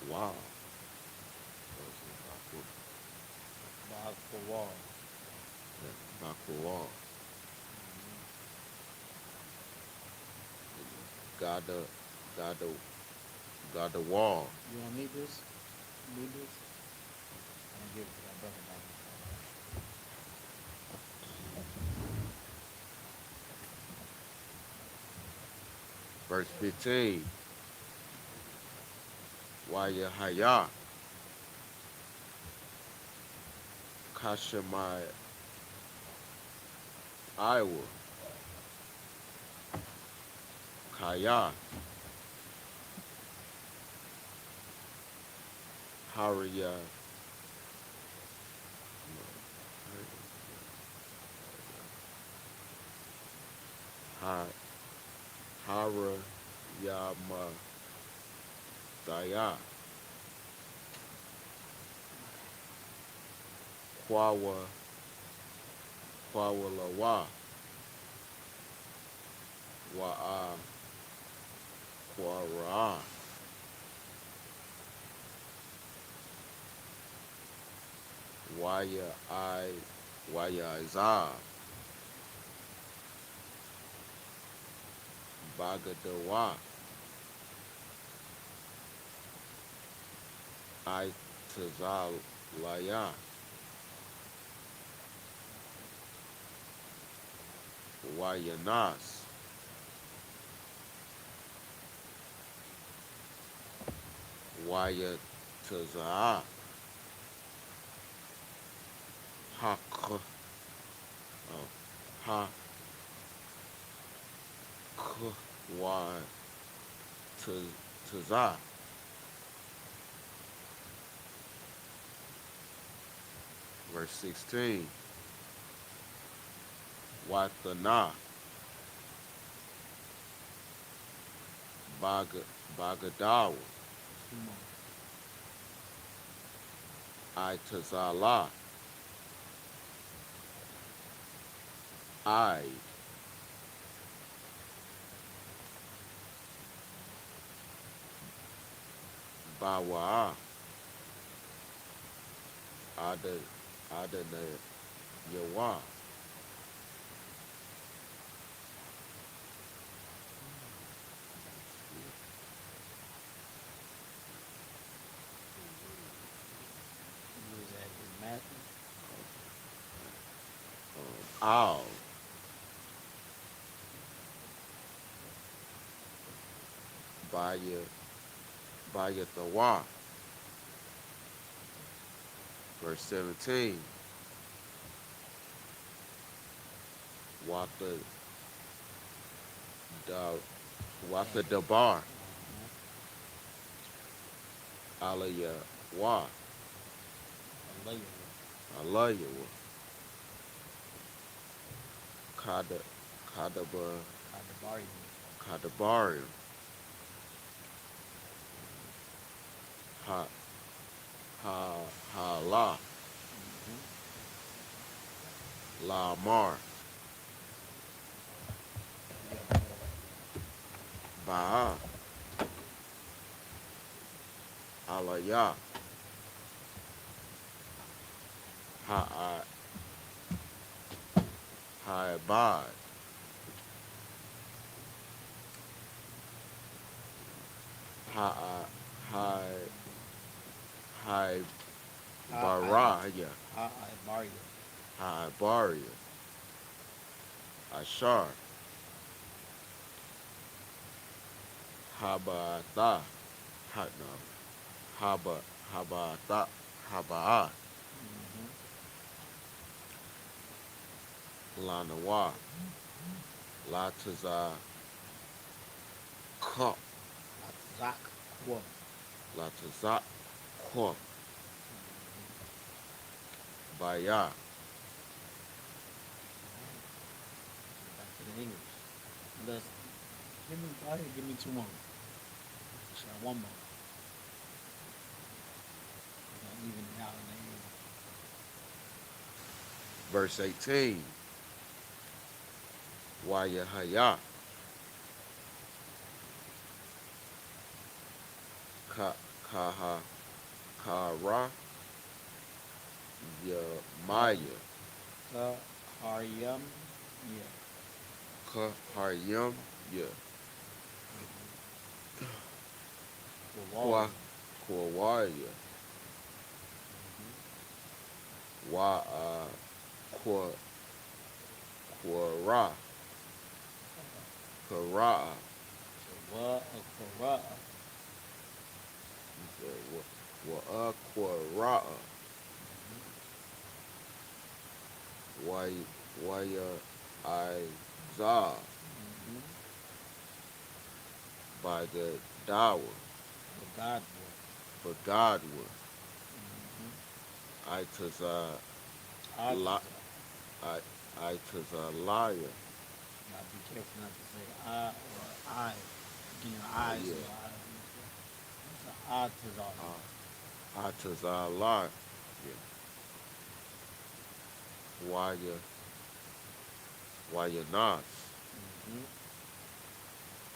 Wa, Ba'ak for wall. Bakwa Wa, got the, got the, got the wall, You don't need this? You need this? I'm gonna give it to that brother back. verse 15, Waya Haya, Kashamai Iowa, Kaya, Haraya, Ha, Hara Yama Daya, Kwawalawa, Wa'a, Kwara, Waya Iza, Bagadawa, I Tazalaya, Wayanas, Waya Taza, Hak, oh, Ha, Wa Taza, verse 16, Watana, Bagadawa, I Tazala, I Bawa, Adana Yawa, Use that in Matthew. Al, Baya Thawa, verse 17, Wata Wata Dabar, Alaya Wa, I love you. Alaya Wa, Kada, Kadaba, I debar you. Kadabaria, Ha, Ha La, La Mar, Ba'a, Alaya, Ha Haibad, Ha Hai Hai Baraya, I debar you. Haibaria, Ashar, Habata, No, Habata, Haba'a, Lanawa, Lataza, Ka, Zak Kwa. Lataza, Kwa, Baya, Back to the English. Let's give me two more. Actually, one more. We're gonna even it out in the end. verse 18, Waya Haya, Ka, Kaha, Kara, Maya, Haryam. Yeah. Kaharyam, yeah, Kwa, Wawari. Kwawaya, Wa, Kwa, Kwara, Kara, Wa Akara. Wa, Kwara, Waya, Iza, by the Dawa, The God for Godward, Itaza, Word. La, Itaza liar, Now be careful not to say I or I. Beginning of eyes. yeah. It's an I to Itaza liar, yeah. Waya Nas,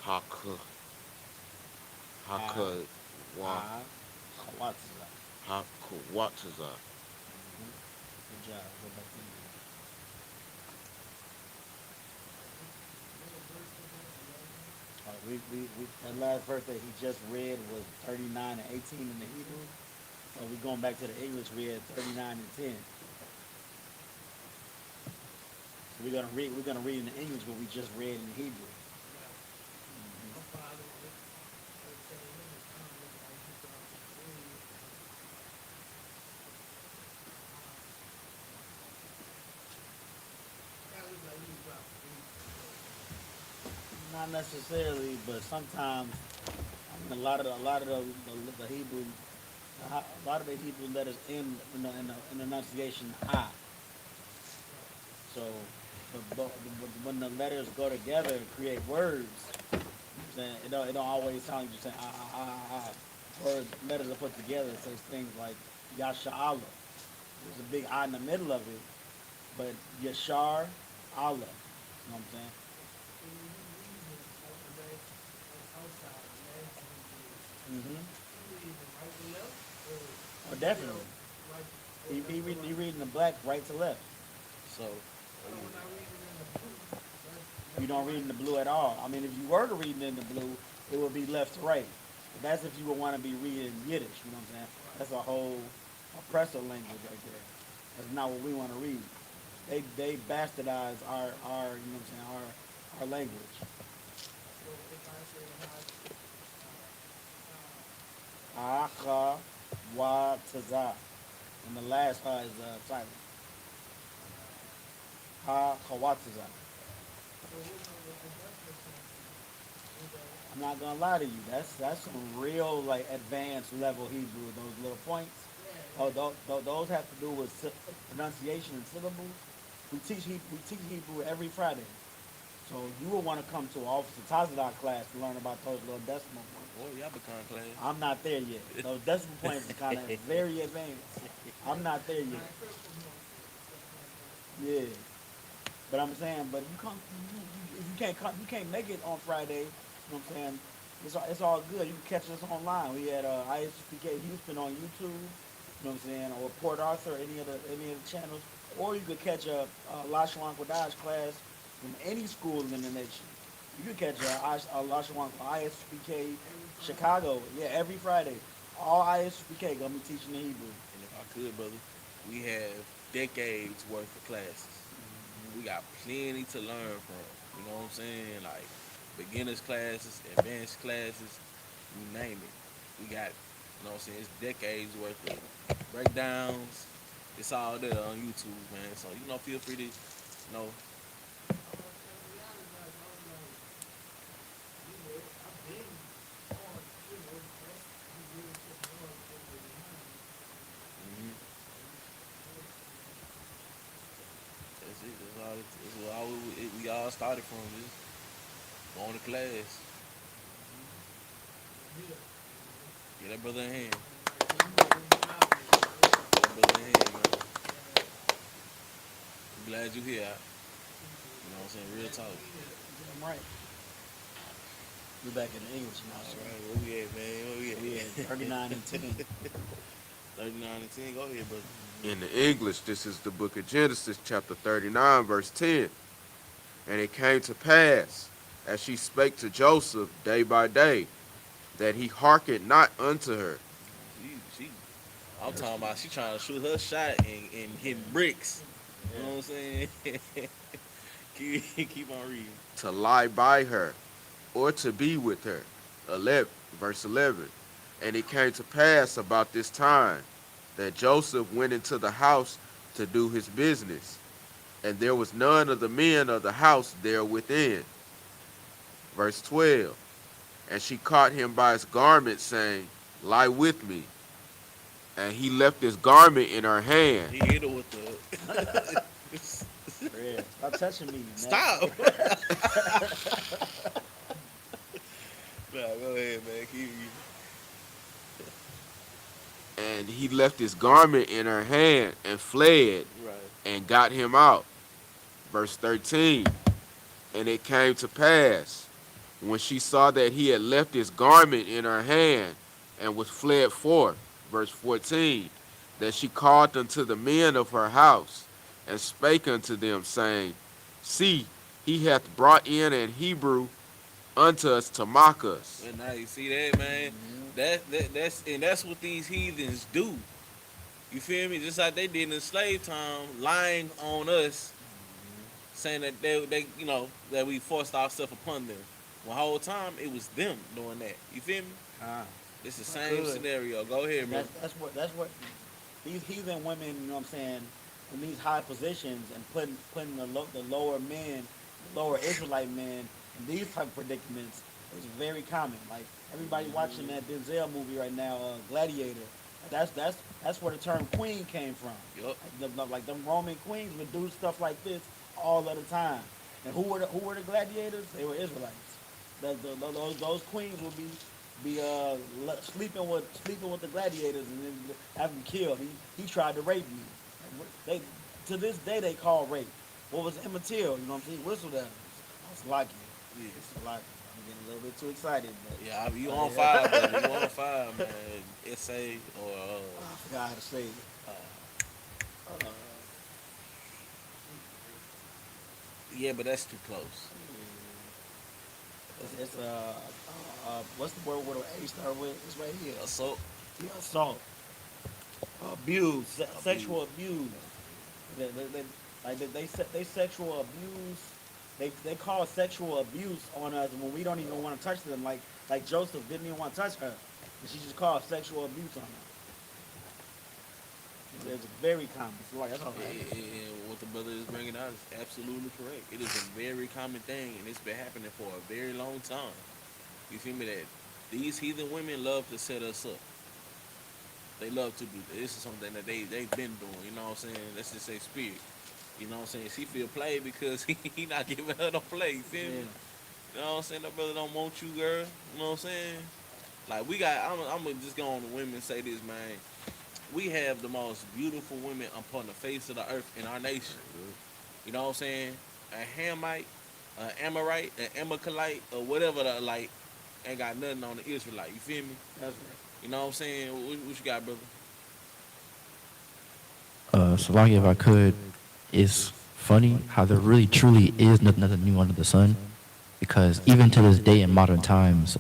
Haka, Haka, Wa, I. Kawatza. Haka, Wataza, Good job. Go back to you. That last verse that he just read was 39 and 18 in the Hebrew. So we're going back to the English. We had 39 and 10. So we're gonna read in the English what we just read in the Hebrew. Not necessarily, but sometimes I mean, a lot of the Hebrew a lot of the Hebrew letters end in the enunciation I. So when the letters go together and create words, you know what I'm saying it don't always sound like you're saying ah. Words letters are put together. It says things like Yasha Allah. There's a big I in the middle of it, but Yashar Allah. You know what I'm saying? Mm-hmm. Oh, definitely. He reading the black right to left. So you don't read in the blue at all. I mean, if you were to read it in the blue, it would be left to right. But that's if you would want to be reading Yiddish. You know what I'm saying? That's a whole oppressor language right there. That's not what we want to read. They bastardize our you know what I'm saying our language. Acha wa taza. And the last ha is silent. Ha kawataza. I'm not gonna lie to you. That's some real like advanced level Hebrew. Those little points. Oh, those have to do with pronunciation and syllables. We teach Hebrew every Friday. So you will want to come to Officer Tazadak class to learn about those little decimal points. Boy, y'all become class. I'm not there yet. Those decimal points is kind of very advanced. I'm not there yet. Yeah, but I'm saying, but you come, if you can't come, you can't make it on Friday. You know what I'm saying? It's all good. You can catch us online. We had ISPK Houston on YouTube. You know what I'm saying? Or Port Arthur, any of the channels. Or you could catch a Lashawan Kodash class from any school in the nation. You could catch a Lashawan ISPK Chicago. Yeah, every Friday. All ISPK gonna be teaching the Hebrew. And if I could, brother, we have decades worth of classes. We got plenty to learn from. You know what I'm saying? Like beginners classes, advanced classes, you name it. We got it. You know what I'm saying? It's decades worth of breakdowns. It's all there on YouTube, man. So, feel free to, mhm. That's it. That's all we all started from. Just going to class. Get that brother in hand. Get that brother in hand, man. I'm glad you here. You know what I'm saying? Real talk. I'm right. We're back in the English now, All so right, where we at, man? Where we at? we at 39 and 10. 39 and 10. Go ahead, brother. In the English, this is the book of Genesis, chapter 39, verse 10. And it came to pass, as she spake to Joseph day by day, that he hearkened not unto her. She, I'm talking about she trying to shoot her shot and hitting bricks. You know what I'm saying? keep on reading. To lie by her, or to be with her. 11, verse 11. And it came to pass about this time that Joseph went into the house to do his business, and there was none of the men of the house there within. Verse 12. And she caught him by his garment, saying, Lie with me. And he left his garment in her hand. He hit her with the. Yeah, stop touching me, man. Stop. Nah, go ahead, man. Keep reading. And he left his garment in her hand and fled Right. and got him out. Verse 13. And it came to pass, when she saw that he had left his garment in her hand and was fled forth, verse 14, that she called unto the men of her house and spake unto them, saying, See, he hath brought in an Hebrew unto us to mock us. And now you see that, man. That's what these heathens do. You feel me? Just like they did in slave time, lying on us, saying that that we forced ourselves upon them. The whole time it was them doing that. You feel me? Ah, It's the same good. scenario. Go ahead, bro. that's what these heathen women, you know what I'm saying, in these high positions and putting the lower men, the lower Israelite men in these type of predicaments is very common. Like everybody watching that Denzel movie right now, Gladiator. That's where the term queen came from. Yup. Like them Roman queens would do stuff like this all of the time. And who were the gladiators? They were Israelites. Those queens would be sleeping with the gladiators and then have them killed. He tried to rape me. They to this day they call rape. What was immaterial? You know what I'm saying? Whistle that. That's lucky. Yeah. It's lucky. I'm getting a little bit too excited. But Yeah, you on fire, brother. You on fire, man. Essay or I forgot how to say it. yeah, but that's too close. It's what's the word with an A start with? It's right here. Assault. Yeah, assault, abuse, sexual abuse. They sexual abuse. They call sexual abuse on us when we don't even want to touch them. Like Joseph didn't even want to touch her, and she just called sexual abuse on her. It's very common. So like that's all right. And what the brother is bringing out is absolutely correct. It is a very common thing, and it's been happening for a very long time. You feel me? That these heathen women love to set us up. They love to do this. Is something that they've been doing. You know what I'm saying? Let's just say spirit. You know what I'm saying? She feel played because he not giving her no play. You feel me? Yeah. You know what I'm saying? That brother don't want you, girl. You know what I'm saying? Like we got, I'm gonna just go on the women and say this, man. We have the most beautiful women upon the face of the earth in our nation. You know what I'm saying? A Hamite, an Amorite, an Amalekite, or whatever the like, ain't got nothing on the Israelite. You feel me? That's right. You know what I'm saying? What you got, brother? So long if I could, it's funny how there really truly is nothing new under the sun, because even to this day in modern times,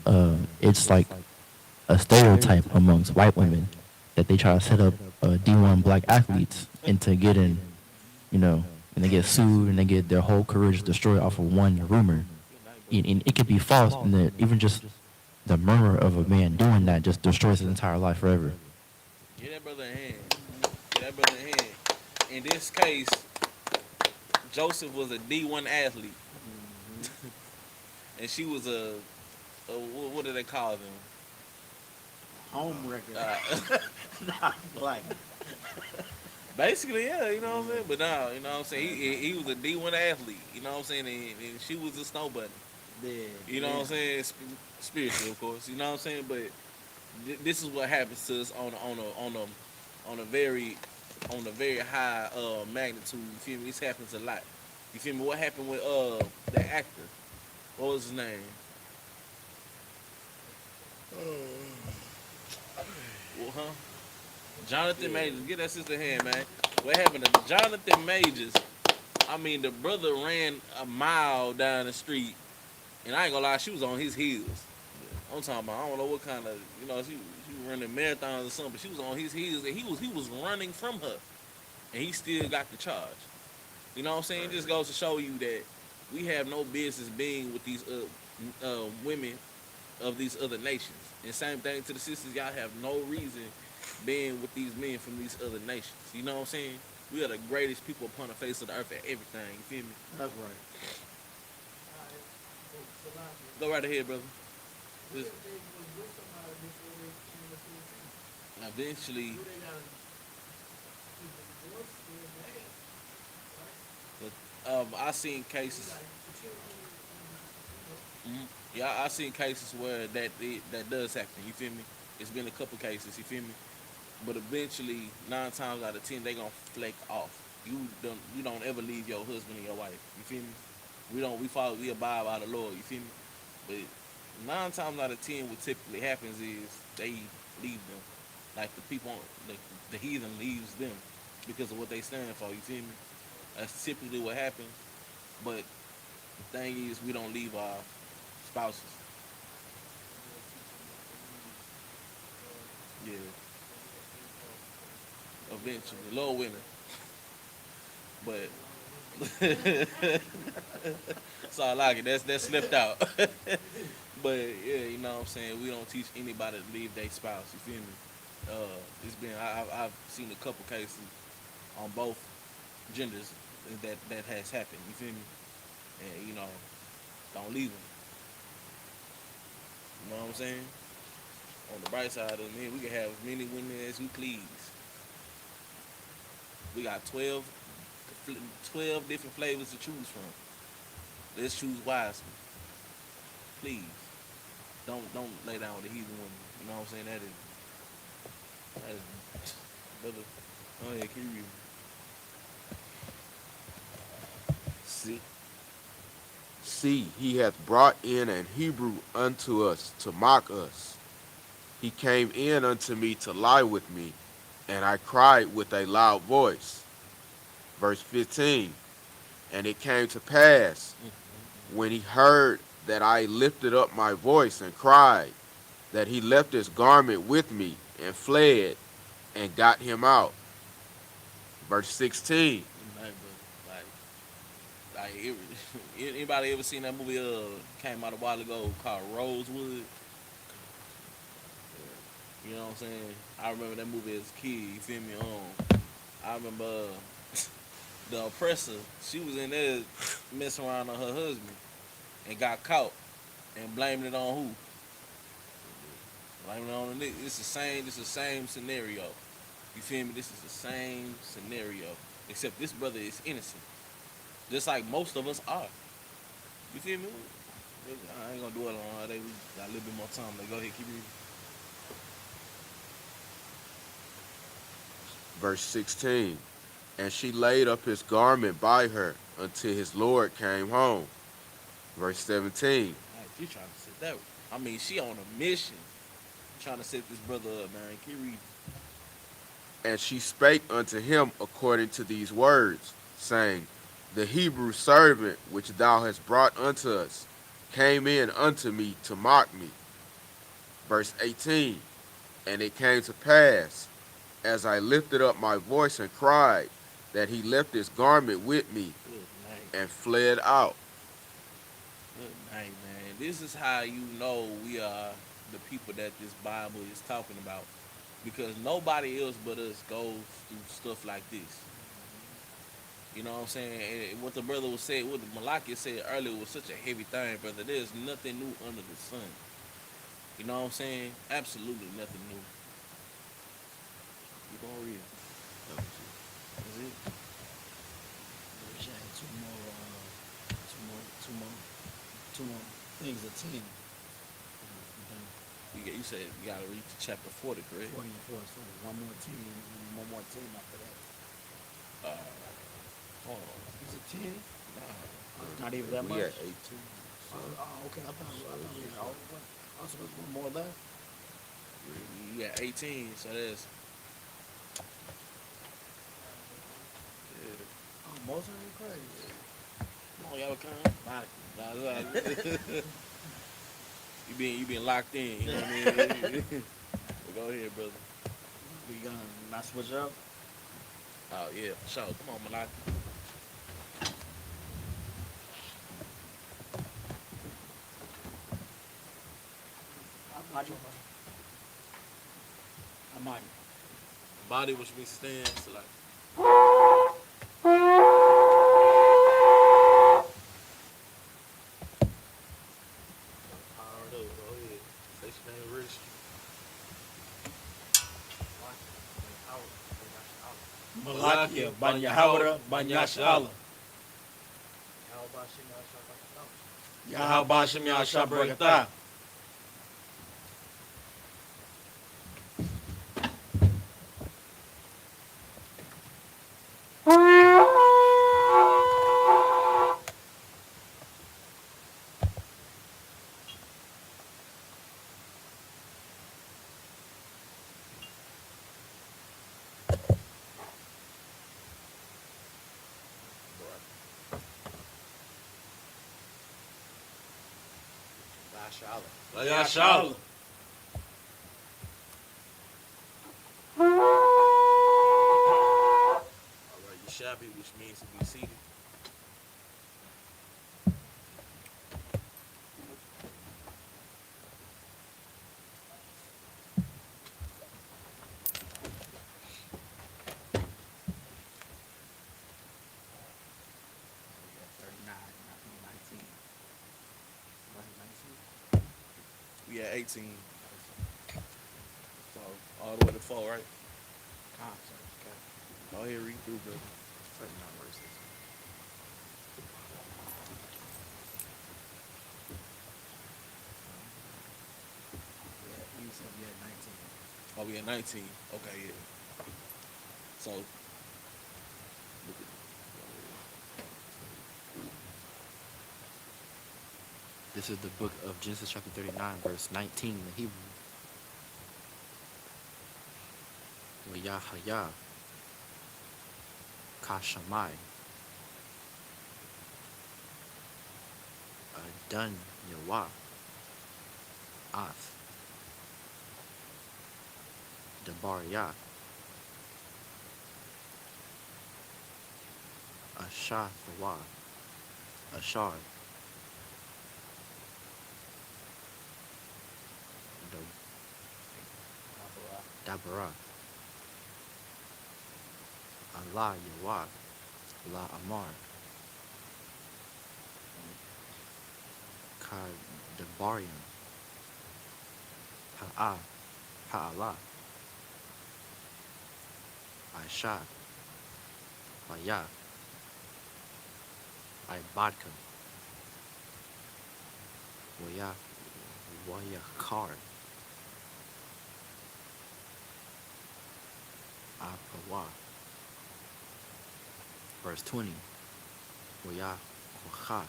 it's like a stereotype amongst white women that they try to set up D1 black athletes into getting, you know, and they get sued and they get their whole careers destroyed off of one rumor. And it could be false, and even just the murmur of a man doing that just destroys his entire life forever. Get that brother in hand. Get that brother in hand. In this case, Joseph was a D1 athlete, and she was what do they call them? Home record. Uh, Nah, like, Basically, yeah, you know what I'm saying? But nah, you know what I'm saying? He was a D1 athlete, you know what I'm saying? And she was a snow bunny, yeah. you know what I'm saying? Spiritually, of course, you know what I'm saying? But this is what happens to us on a very high magnitude. You feel me? This happens a lot. You feel me? What happened with the actor? What was his name? Well, huh? Jonathan Majors. Get that sister hand, man. What happened to Jonathan Majors? I mean, the brother ran a mile down the street, and I ain't gonna lie, she was on his heels. I'm talking about, I don't know what kind of, she was running marathons or something, but she was on his heels, and he was running from her, and he still got the charge. You know what I'm saying? It just goes to show you that we have no business being with these women of these other nations. And same thing to the sisters, y'all have no reason being with these men from these other nations. You know what I'm saying? We are the greatest people upon the face of the earth at everything. You feel me? That's right. Go right ahead, brother. Just eventually, I seen cases. Mhm. Yeah, I seen cases where that does happen. You feel me? It's been a couple cases. You feel me? But eventually, 9 times out of 10, they gonna flake off. You don't ever leave your husband and your wife. You feel me? We abide by the Lord. You feel me? But 9 times out of 10, what typically happens is they leave them. Like the heathen leaves them because of what they stand for. You feel me? That's typically what happens. But the thing is, we don't leave our spouses. Yeah, eventually, Lord willing. But so I like it. That's slipped out. But yeah, you know what I'm saying. We don't teach anybody to leave their spouse. You feel me? It's been I've seen a couple cases on both genders that has happened. You feel me? And don't leave them. You know what I'm saying? On the bright side of it, man, we can have as many women as we please. We got 12 different flavors to choose from. Let's choose wisely, please. Don't lay down with the heathen woman. You know what I'm saying? That is brother. Oh yeah, can you read? See, he hath brought in an Hebrew unto us to mock us. He came in unto me to lie with me, and I cried with a loud voice. Verse 15. And it came to pass, when he heard that I lifted up my voice and cried, that he left his garment with me and fled and got him out. Verse 16. Like, anybody ever seen that movie? Came out a while ago called Rosewood. You know what I'm saying? I remember that movie as a kid. You feel me? I remember the oppressor. She was in there messing around on her husband and got caught and blamed it on who? Blaming it on the nigga. It's the same. It's the same scenario. You feel me? This is the same scenario, except this brother is innocent, just like most of us are. You feel me? I ain't gonna dwell on all day. We got a little bit more time. Like, go ahead, keep reading. Verse 16. And she laid up his garment by her until his Lord came home. Verse 17. Like, she trying to set that. I mean, she on a mission, trying to set this brother up, man. Keep reading. And she spake unto him according to these words, saying, The Hebrew servant which thou hast brought unto us came in unto me to mock me. Verse 18. And it came to pass, as I lifted up my voice and cried, that he left his garment with me Good night. and fled out. Good night, man. This is how you know we are the people that this Bible is talking about, because nobody else but us goes through stuff like this. You know what I'm saying? And what the brother was saying, what the Malachi said earlier was such a heavy thing, brother. There's nothing new under the sun. You know what I'm saying? Absolutely nothing new. You gonna read it. That's it. Wish I had two more things of 10. You said you gotta read to chapter 40, correct? 40 and 4, so one more 10 and one more 10 after that. Hold on. Is it 10? Nah. Not even that We much. at 18. Okay. I thought we had all. I was supposed to put more left. You got 18, so that's. Yeah. Oh, most of it crazy. Come on, y'all come. Nah. You been locked in, you know what I mean? Well, go ahead, brother. We gonna not switch up. Oh yeah, for sure. Come on, Malak. I might. Body which means stand, so like. Power it up, go ahead. Station name rich. Malakia, Banyahawara, Banyashala. Yahabashim Yashabrakata. Yashala. Alright, Yashabi, which means to be seated. We at 18. So all the way to 4, right? Go ahead, read through, bro. Oh, we at 19. Okay, yeah. So, look at This is the book of Genesis chapter 39, verse 19 in the Hebrew. Yahaya Kashamai Dun Yawa Ath Dabarya Ashathawa Ashar Dabara Allah Yawa La Amar Kadabarian Ha'a Ha'ala, Aisha, Waya, Ibadka, Waya, Wayakar, Apawa. Verse 20, Waya, Wacha,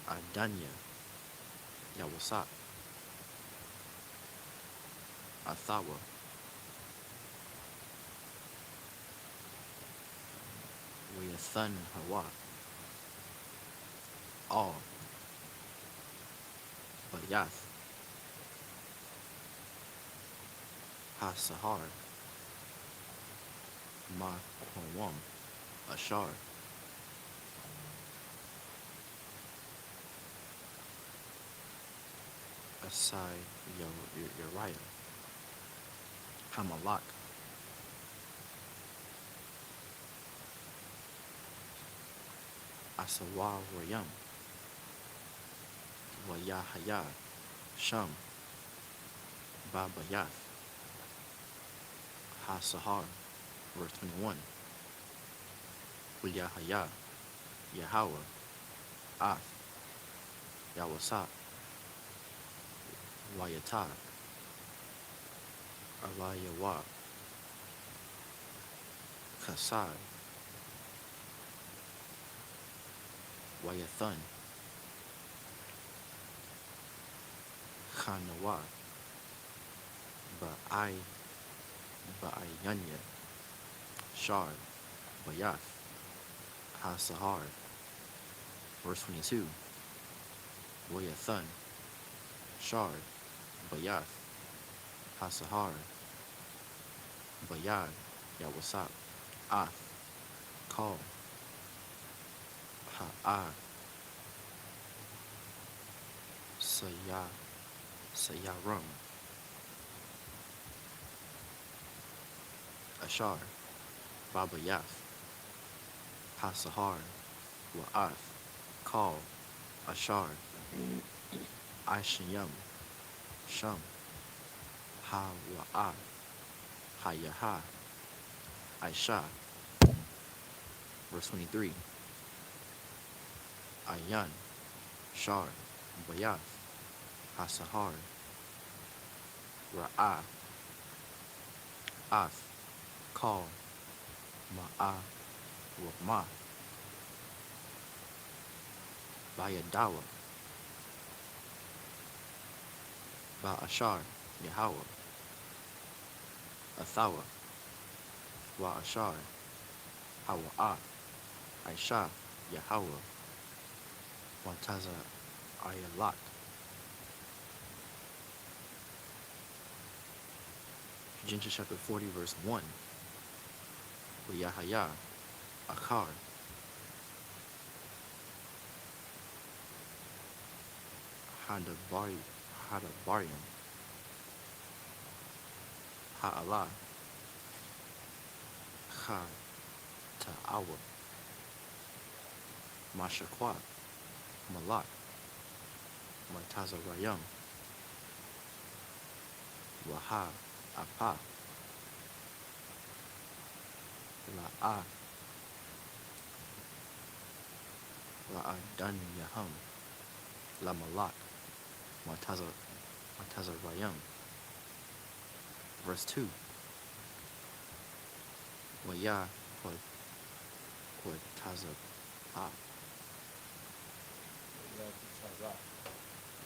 Adanya, Yawasak, Athawa, Wayathan Hawa, All, Bayath, Ha-Sahar, Ma-Kwam, Ashar, Asai, Uriah, Hamalak, Asawa, Rayam, Wayahaya, Sham, Babayath, Ha-Sahar, verse 21, Wayahaya, Yahweh, Ath, Yawasak, Wayata, Alayawa, Kasai, Wayathan, Khanawa, Ba'ai, Ba'ayanya, Shar, Bayath, Ha-Sahar, verse 22, Wayathan, Shar, Bayath, Ha-Sahar, Bayad, Yawasak, Ath, Kal, Ha'ah, Sayaram, Ashar, Babayath, Ha-Sahar, Wa'ath, Kal, Ashar, Aishayam, Sham, Ha-Wa'ah, Hayaha, Aisha, verse 23, Ayan, Shar, Bayath, Ha-Sahar, Ra'ah, Ath, Kal, Ma'ah, Wa'mah, Bayadawa, Ba'ashar, Yahweh, Athawa, Wa'ashar, Hawa'ah, Aisha, Yahweh, Wantaza, Ayalak. Genesis chapter 40, verse 1. Yahaya, Akar, Hadabarium, Ha'ala, Ha Ta'awa, Mashaqua, Malak, Martazarayam, Waha, Apa, La'a, La'adan Yaham, Lamalak, Martazarayam. Verse 2. Waya Quatazab,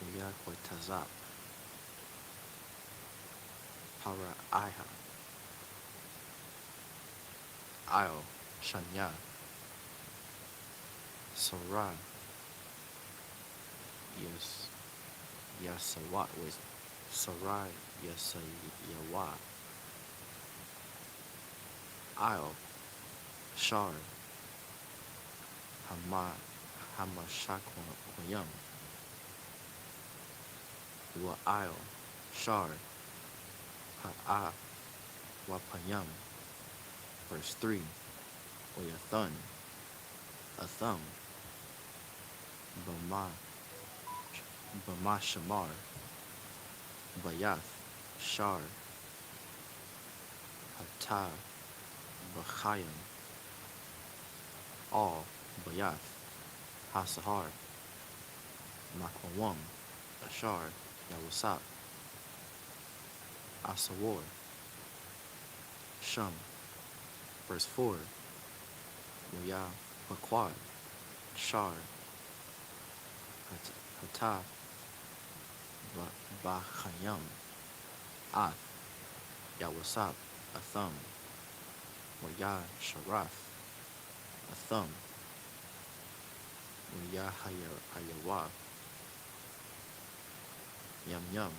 Waya Quatazab, Para Iha, Io, Shanya, Sarai, yes, Yasawat was Sarai, Yasayawa, Io, Shar, Hamashakwayam, Wa Io, Shar, Ha'a, Wapayam. Verse 3, Oyathun, Athum, Bama Shamar, Bayath, Shar, Hatah, Bachayim, All, Bayath, Hasahar, Makwam, Ashar, Yawasap, Asawar, Shum. Verse 4, Muyah, Paquad, Shar, Hatah, Bachayim, Ath, Yawasap, Atham, Muyah, Sharath, Atham, Muyah, Hayawah, Yum Yum,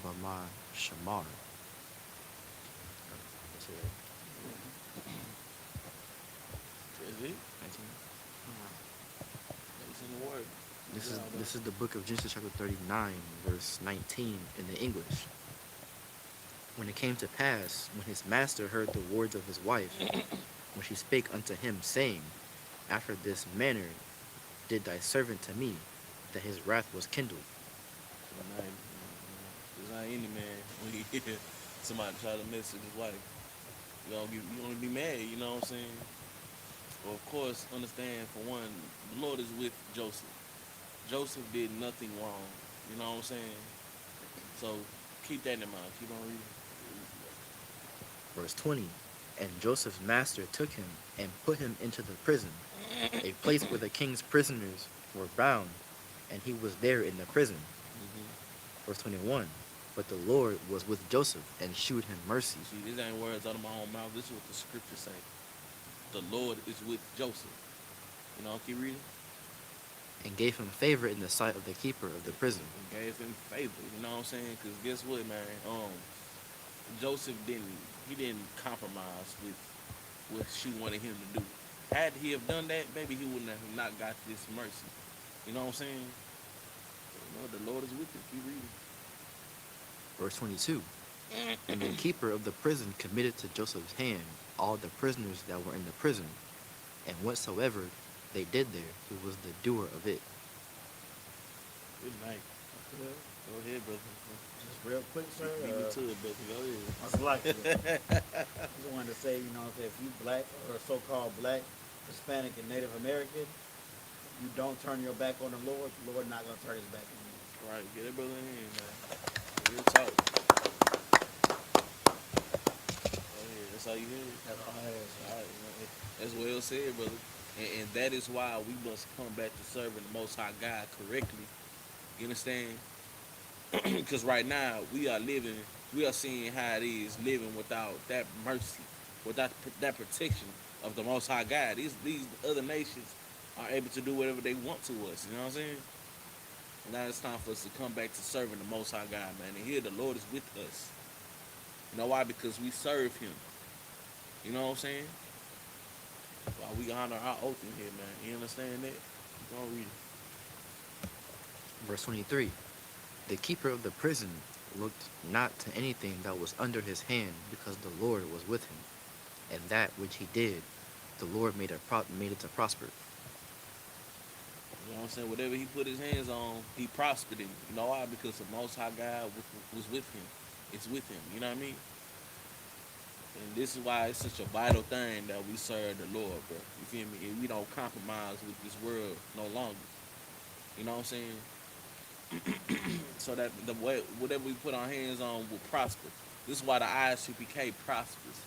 Bama, Shamar. That's it. Is it? 19. It's in the word. This is the book of Genesis chapter 39, verse 19 in the English. When it came to pass, when his master heard the words of his wife, when she spake unto him, saying, After this manner did thy servant to me, that his wrath was kindled. It's not any man when he hear somebody try to mess with his wife. You gonna be mad, you know what I'm saying? Well, of course, understand for one, the Lord is with Joseph. Joseph did nothing wrong, you know what I'm saying? So keep that in mind. Keep on reading. Verse 20, And Joseph's master took him and put him into the prison, a place where the king's prisoners were bound, and he was there in the prison. Verse 21, But the Lord was with Joseph and shewed him mercy. See, this ain't words out of my own mouth. This is what the scriptures say. The Lord is with Joseph. You know, keep reading. And gave him favor in the sight of the keeper of the prison. And gave him favor. You know what I'm saying? Because guess what, man? Joseph didn't compromise with what she wanted him to do. Had he have done that, maybe he wouldn't have not got this mercy. You know what I'm saying? You know, the Lord is with him. Keep reading. Verse 22, And the keeper of the prison committed to Joseph's hand all the prisoners that were in the prison, and whatsoever they did there, he was the doer of it. Good night. Go ahead, brother. Just real quick, sir. Leave me to it, brother. Go ahead. That's like it. I just wanted to say, if you black or so-called black, Hispanic, and Native American, you don't turn your back on the Lord not going to turn his back on you. Right, get that brother in here, man. Real talk. Go ahead. That's all you hear? That's all I have. All right, man. That's well said, brother. And that is why we must come back to serving the Most High God correctly. You understand? Because right now we are seeing how it is living without that mercy, without that protection of the Most High God. These other nations are able to do whatever they want to us. You know what I'm saying? Now it's time for us to come back to serving the Most High God, man. And here the Lord is with us. You know why? Because we serve Him. You know what I'm saying? Why we honor our oath in here, man. You understand that? Go on, read it. Verse 23, The keeper of the prison looked not to anything that was under his hand, because the Lord was with him, and that which he did, the Lord made it to prosper. You know what I'm saying? Whatever he put his hands on, he prospered in. You know why? Because the Most High God was with him. It's with him. You know what I mean? And this is why it's such a vital thing that we serve the Lord, bro. You feel me? And we don't compromise with this world no longer. You know what I'm saying? So that the way whatever we put our hands on will prosper. This is why the Isupk prospers.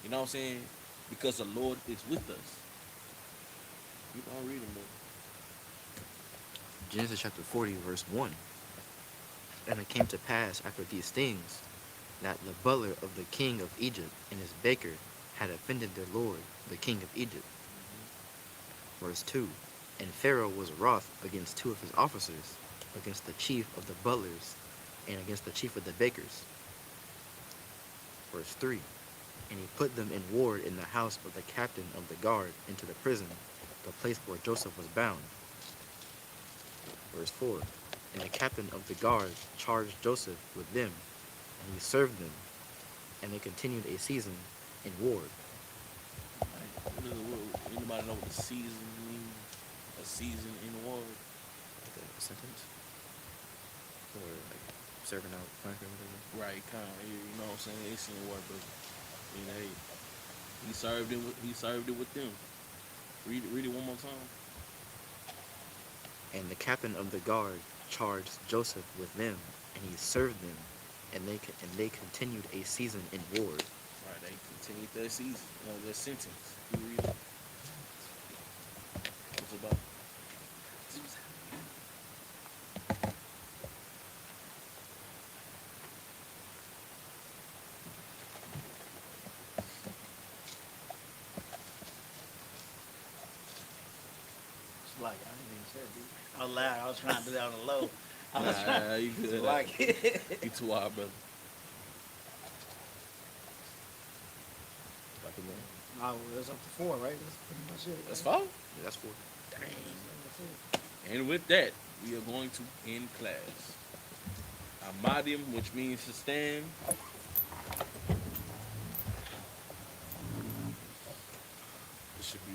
You know what I'm saying? Because the Lord is with us. Keep on reading, bro. Genesis chapter 40, verse 1. And it came to pass after these things, that the butler of the king of Egypt and his baker had offended their lord, the king of Egypt. Verse 2. And Pharaoh was wroth against two of his officers, against the chief of the butlers, and against the chief of the bakers. Verse 3. And he put them in ward in the house of the captain of the guard into the prison, the place where Joseph was bound. Verse 4. And the captain of the guard charged Joseph with them, and he served them, and they continued a season in ward. Anybody know what the season means? A season in the war? The sentence. Or like serving out punishment, whatever. Right, kind of. You know what I'm saying? They seen work, but you know, he served it with them. Read it one more time. And the captain of the guard charged Joseph with them, and he served them, and they continued a season in ward. Right, they continued their season, their sentence. You read it. What's it about? It's like I didn't even say it, dude. I was loud. I was trying to do that on the low. I was trying. Nah, you It's good. like You too hard, brother. Like, no, it's up to 4, right? That's pretty much it. That's right? fine. yeah, that's 4. That's it. And with that, we are going to end class. Amadim, which means to stand. It should be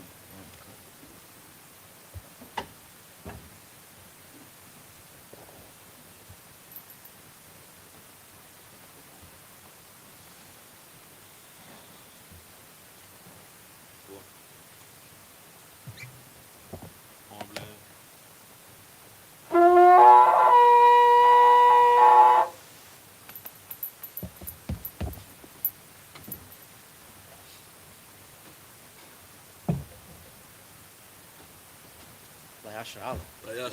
Farmland. Like Asher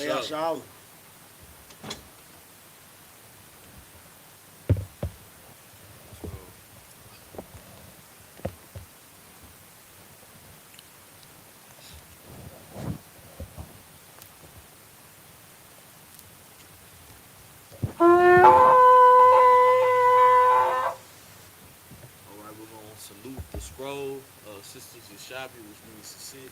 Yeah, Charlotte. All right, we're gonna salute the scroll, Sisters Yashabi, which means to sit.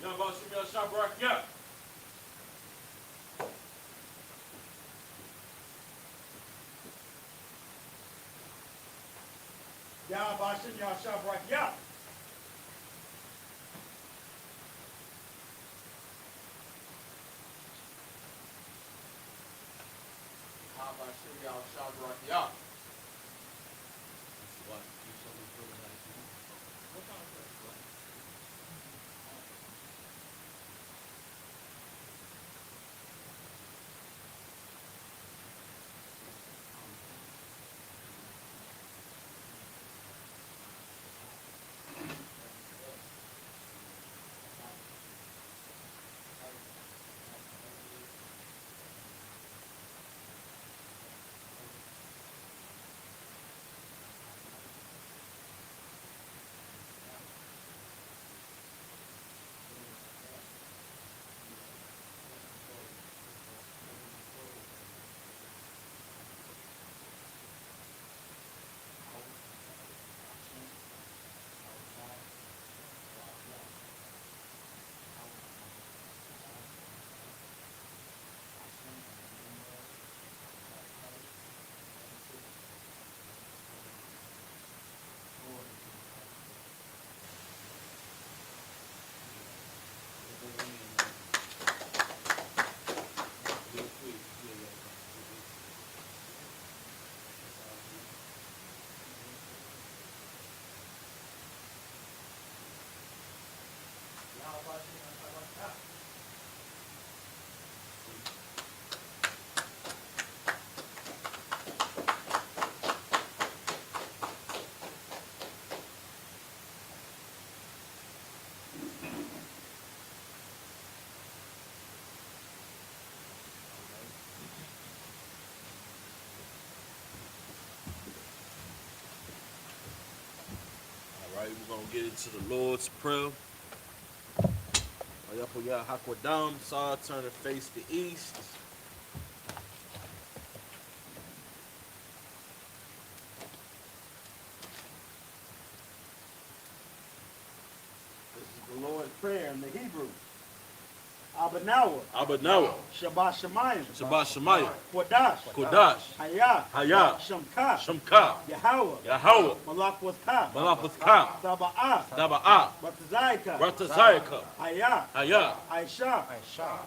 Young boss, shoot me a shot, bro. Yeah. Yeah, Boston, y'all shop right. Yeah. How about y'all shop right? Yeah. All right, we're gonna get into the Lord's Prayer. Ayapoya Hakwadam. Saw turn to face the east. This is the Lord's Prayer in the Hebrew. Abanawa, Abanawa. Shabbat Shemayim, Shabbat Shemayim. Kodash, Kodash. Hayah, Hayah. Shemka, Shamka. Yahweh, Yahweh. Malak was Ka, Malapathka. Saba'ah, Daba'ah. Batazaika, Ratazayaka. Hayah, Hayah. Aisha,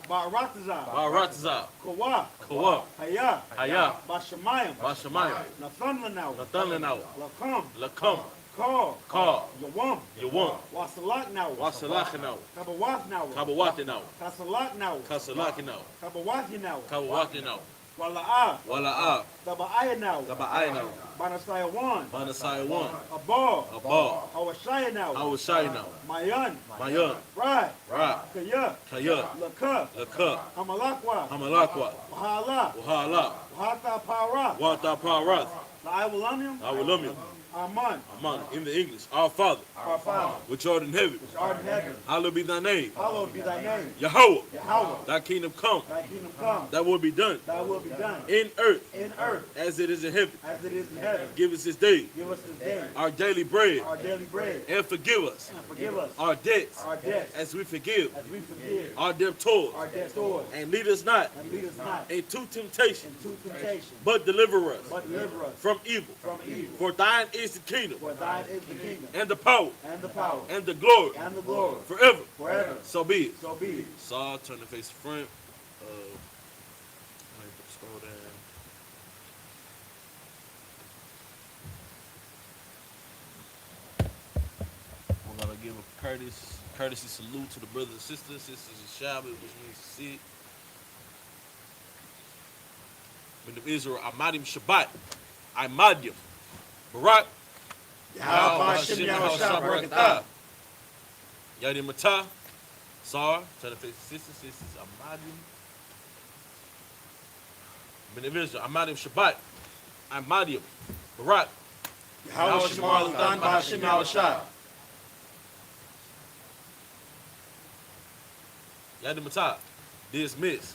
Ba'aratazah, Baratazah. Kawa, Kawa. Hayah, Hayah. Bashamayim, Bashamayim. Nathan Lanaw, Nathanlanaw. Lakam, Lakam. Call, Call. Yawam, Yawam. Wasalak now, Wasalakanaw. Kabawath now, Kabawatinaw. Kasalak now, Kasalakinaw. Kabawathi now, Kabawatinaw. Wala'ah, Wala'ah. Taba'aya now, Daba'aynaw. Banasaya 1, Banasai 1. Abal, Abal. Awashaya now, Awashaynaw. Mayan, Mayan. Right, Ra. Kaya, Kaya. Laka, Laka. Hamalakwa, Hamalakwa. Wahala, Wahala. Wahata Para, Wata Parath. La'awalanim, Awalumim. Aman, Aman. In the English. Our Father. our Father, Which art in heaven. which art in heaven, Hallowed be thy name. hallowed be thy name, Yahweh. Yahweh, Thy kingdom come. thy kingdom come, Thy will be done. thy will be done, In earth. in earth As it is in heaven. as it is in heaven. Give us this day Give us this day our daily bread. our daily bread, And forgive us and forgive us our debts. our debts, As we forgive as we forgive our debtors. our debtors, And lead us not and lead us not into temptation. into temptation, But deliver us but deliver us from evil. from evil. For thine is the kingdom. For thine is the kingdom, And the power. and the power, And the glory. and the glory, Forever. forever. So be it. So be it. Saul turn to face the front. Scroll down. We're gonna give a courtesy salute to the brothers and sisters. This is a Shabbat, which means to see. When the Israel, Amadim Shabbat, Imadim, Barak, Yahweh Hashem Yahweh Shah Barakatah. Yadim Matah, Sar, turn to face the sisters, Amadim. When the Israel, Amadim Shabbat, Imadim, Barak, Yahweh Shemar Lutan Hashem Yahweh Shah. Yadim Matah, dismiss.